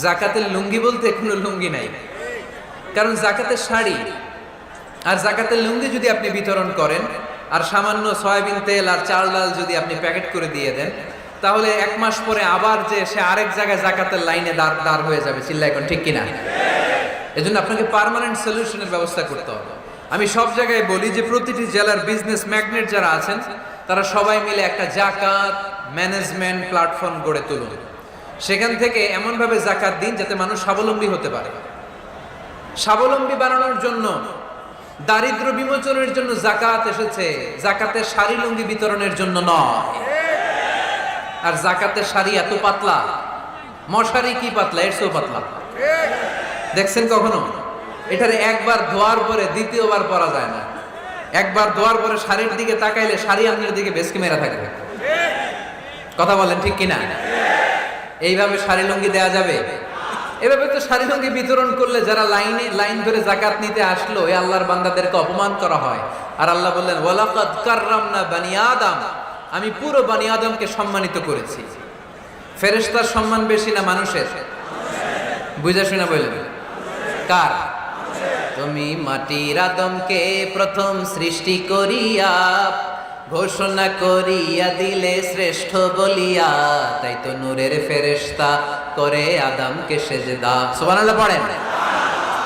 যাকাতের লুঙ্গি বলতে কোনো লুঙ্গি নাই। কারণ যাকাতের শাড়ি আর যাকাতের লুঙ্গি যদি আপনি বিতরণ করেন আর সামান্য সয়াবিন তেল আর চাল ডাল যদি আপনি প্যাকেট করে দিয়ে দেন, তাহলে 1 মাস পরে আবার যে সে আরেক জায়গায় যাকাতের লাইনে দাঁড় হয়ে যাবে। চিল্লা এখন, ঠিক কিনা? এজন্য আপনাকে পার্মানেন্ট সলিউশনের ব্যবস্থা করতে হবে। আমি সব জায়গায় বলি যে প্রতিটি জেলার বিজনেস ম্যাগনেট যারা আছেন তারা সবাই মিলে একটা যাকাত ম্যানেজমেন্ট প্ল্যাটফর্ম গড়ে তুলুন। সেখান থেকে এমনভাবে যাকাত দিন যাতে মানুষ স্বাবলম্বী হতে পারে। স্বাবলম্বী বানানোর জন্য, দারিদ্র বিমোচনের জন্য যাকাত এসেছে, যাকাতের শাড়ি লুঙ্গি বিতরণের জন্য নয়। আর যাকাতের শাড়ি এত পাতলা, মশারি কি পাতলা, এর চেয়েও পাতলা। দেখছেন কখনো? এটার একবার ধোয়ার পরে দ্বিতীয়বার পরা যায় না। একবার ধোয়ার পরে শাড়ির দিকে তাকাইলে শাড়ি আপনার দিকে বেশকি মেরা থাকবে। কথা বলেন, ঠিক কিনা? এইভাবে শাড়ি লুঙ্গি দেয়া যাবে? এভাবে তো শাড়ি লুঙ্গি বিতরণ করলে যারা লাইন ধরে যাকাত নিতে আসলো, এই আল্লাহর বান্দাদেরকে অপমান করা হয়। আর আল্লাহ বললেন, ওয়ালাকাদ কাররামনা বানি আদম, আমি পুরো বানি আদমকে সম্মানিত করেছি। ফেরেশতার সম্মান বেশি না মানুষের? বুঝা শুনে বললেন, কার? তুমি মাটির আদমকে প্রথম সৃষ্টি করিয়া ঘোষণা করিয়া দিলে শ্রেষ্ঠ বলিয়া, তাই তো নূরের ফেরেশতা করে আদমকে সেজদা। সুবহানাল্লাহ পড়েন।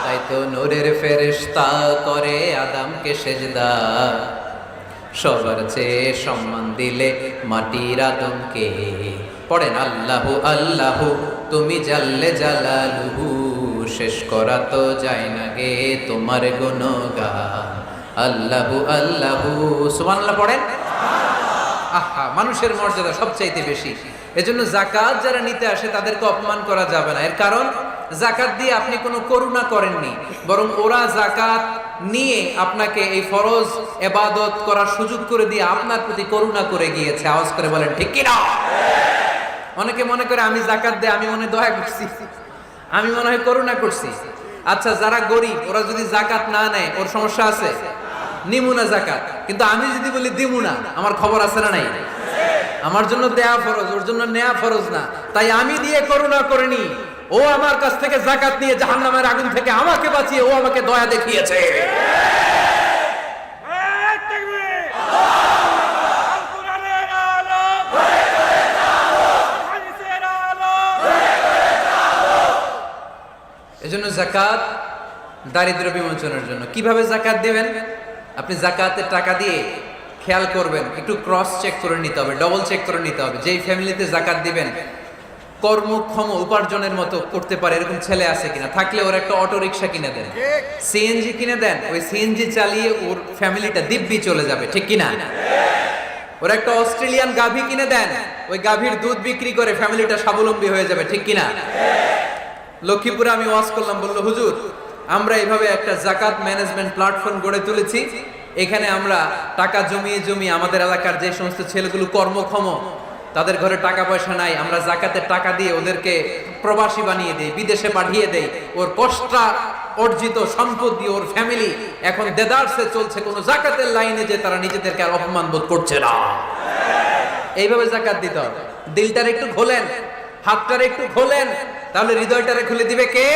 তাই তো নূরের ফেরেশতা করে আদমকে সেজদা, সবার চেয়ে সম্মান দিলে মাটির আদমকে। পড়েন, আল্লাহু আল্লাহু তুমি জাল্লে জালালুহু, শেষ করা তো যায় না গে তোমার গুণগান। আল্লাহু আল্লাহু, সুবহানাল্লাহ পড়েন। আহা, মানুষের মর্যাদা সবচাইতে বেশি। এজন্য যাকাত যারা নিতে আসে তাদেরকে অপমান করা যাবে না। এর কারণ জাকাত দিয়ে আপনি কোনো করুণা করেননি, বরং ওরা জাকাত নিয়ে আপনাকে এই ফরজ ইবাদত করার সুযোগ করে দিয়ে আপনার প্রতি করুণা করে গিয়েছে। আওয়াজ করে বলেন ঠিক কি না? অনেকে মনে করে আমি জাকাত দেই, আমি মনে দয়া করছি, আমি মনে হয় করুণা করছি। আচ্ছা, যারা গরিব ওরা যদি জাকাত না নেয় ওর সমস্যা আছে? নিমুনা জাকাত। কিন্তু আমি যদি বলি দিমুনা, আমার খবর আছে না নাই? আমার জন্য দেয়া ফরজ, ওর জন্য নেয়া ফরজ না। তাই আমি দিয়ে করুণা করিনি, ও আমার কাছ থেকে জাকাত নিয়ে জাহান্নামের আগুন থেকে আমাকে বাঁচিয়ে ও আমাকে দয়া দেখিয়েছে। এজন্য জাকাত দারিদ্র বিমোচনের জন্য। কিভাবে জাকাত দিবেন? আপনি জাকাতের টাকা দিয়ে খেয়াল করবেন, একটু ক্রস চেক করে নিতে হবে, ডবল চেক করে নিতে হবে। যেই ফ্যামিলিতে জাকাত দিবেন কর্মক্ষম উপার্জনের মতো করতে পারে এরকম ছেলে আছে কিনা, থাকলে ওর একটা অটো রিক্সা কিনে দেন, সিএনজি কিনে দেন, ওই সিএনজি চালিয়ে ওর ফ্যামিলিটা দিব্যি চলে যাবে, ঠিক কিনা? ওর একটা অস্ট্রেলিয়ান গাভী কিনে দেন, ওই গাভীর দুধ বিক্রি করে ফ্যামিলিটা স্বাবলম্বী হয়ে যাবে, ঠিক কিনা? লক্ষ্মীপুরে আমি ওয়াজ করলাম, বললো হুজুর আমরা এইভাবে একটা জাকাত ম্যানেজমেন্ট প্ল্যাটফর্ম গড়ে তুলেছি, এখানে আমরা টাকা জমিয়ে জমিয়ে আমাদের এলাকার যে সমস্ত ছেলেগুলো কর্মক্ষম, তাদের ঘরে টাকা পয়সা নাই, আমরা জাকাতের টাকা দিয়ে ওদেরকে প্রবাসী বানিয়ে দেই, বিদেশে পাঠিয়ে দেই। ওর কষ্ট অর্জিত সম্পদ দিয়ে ওর ফ্যামিলি এখন দেদারসে চলছে, কোনো জাকাতের লাইনে যে তারা নিজেদেরকে আর অপমান বোধ করছে না। এইভাবে জাকাত দিতে হবে। দিলটার একটু খোলেন, হাতটারে একটু খোলেন, তাহলে হৃদয়টারে খুলে দিবে কে?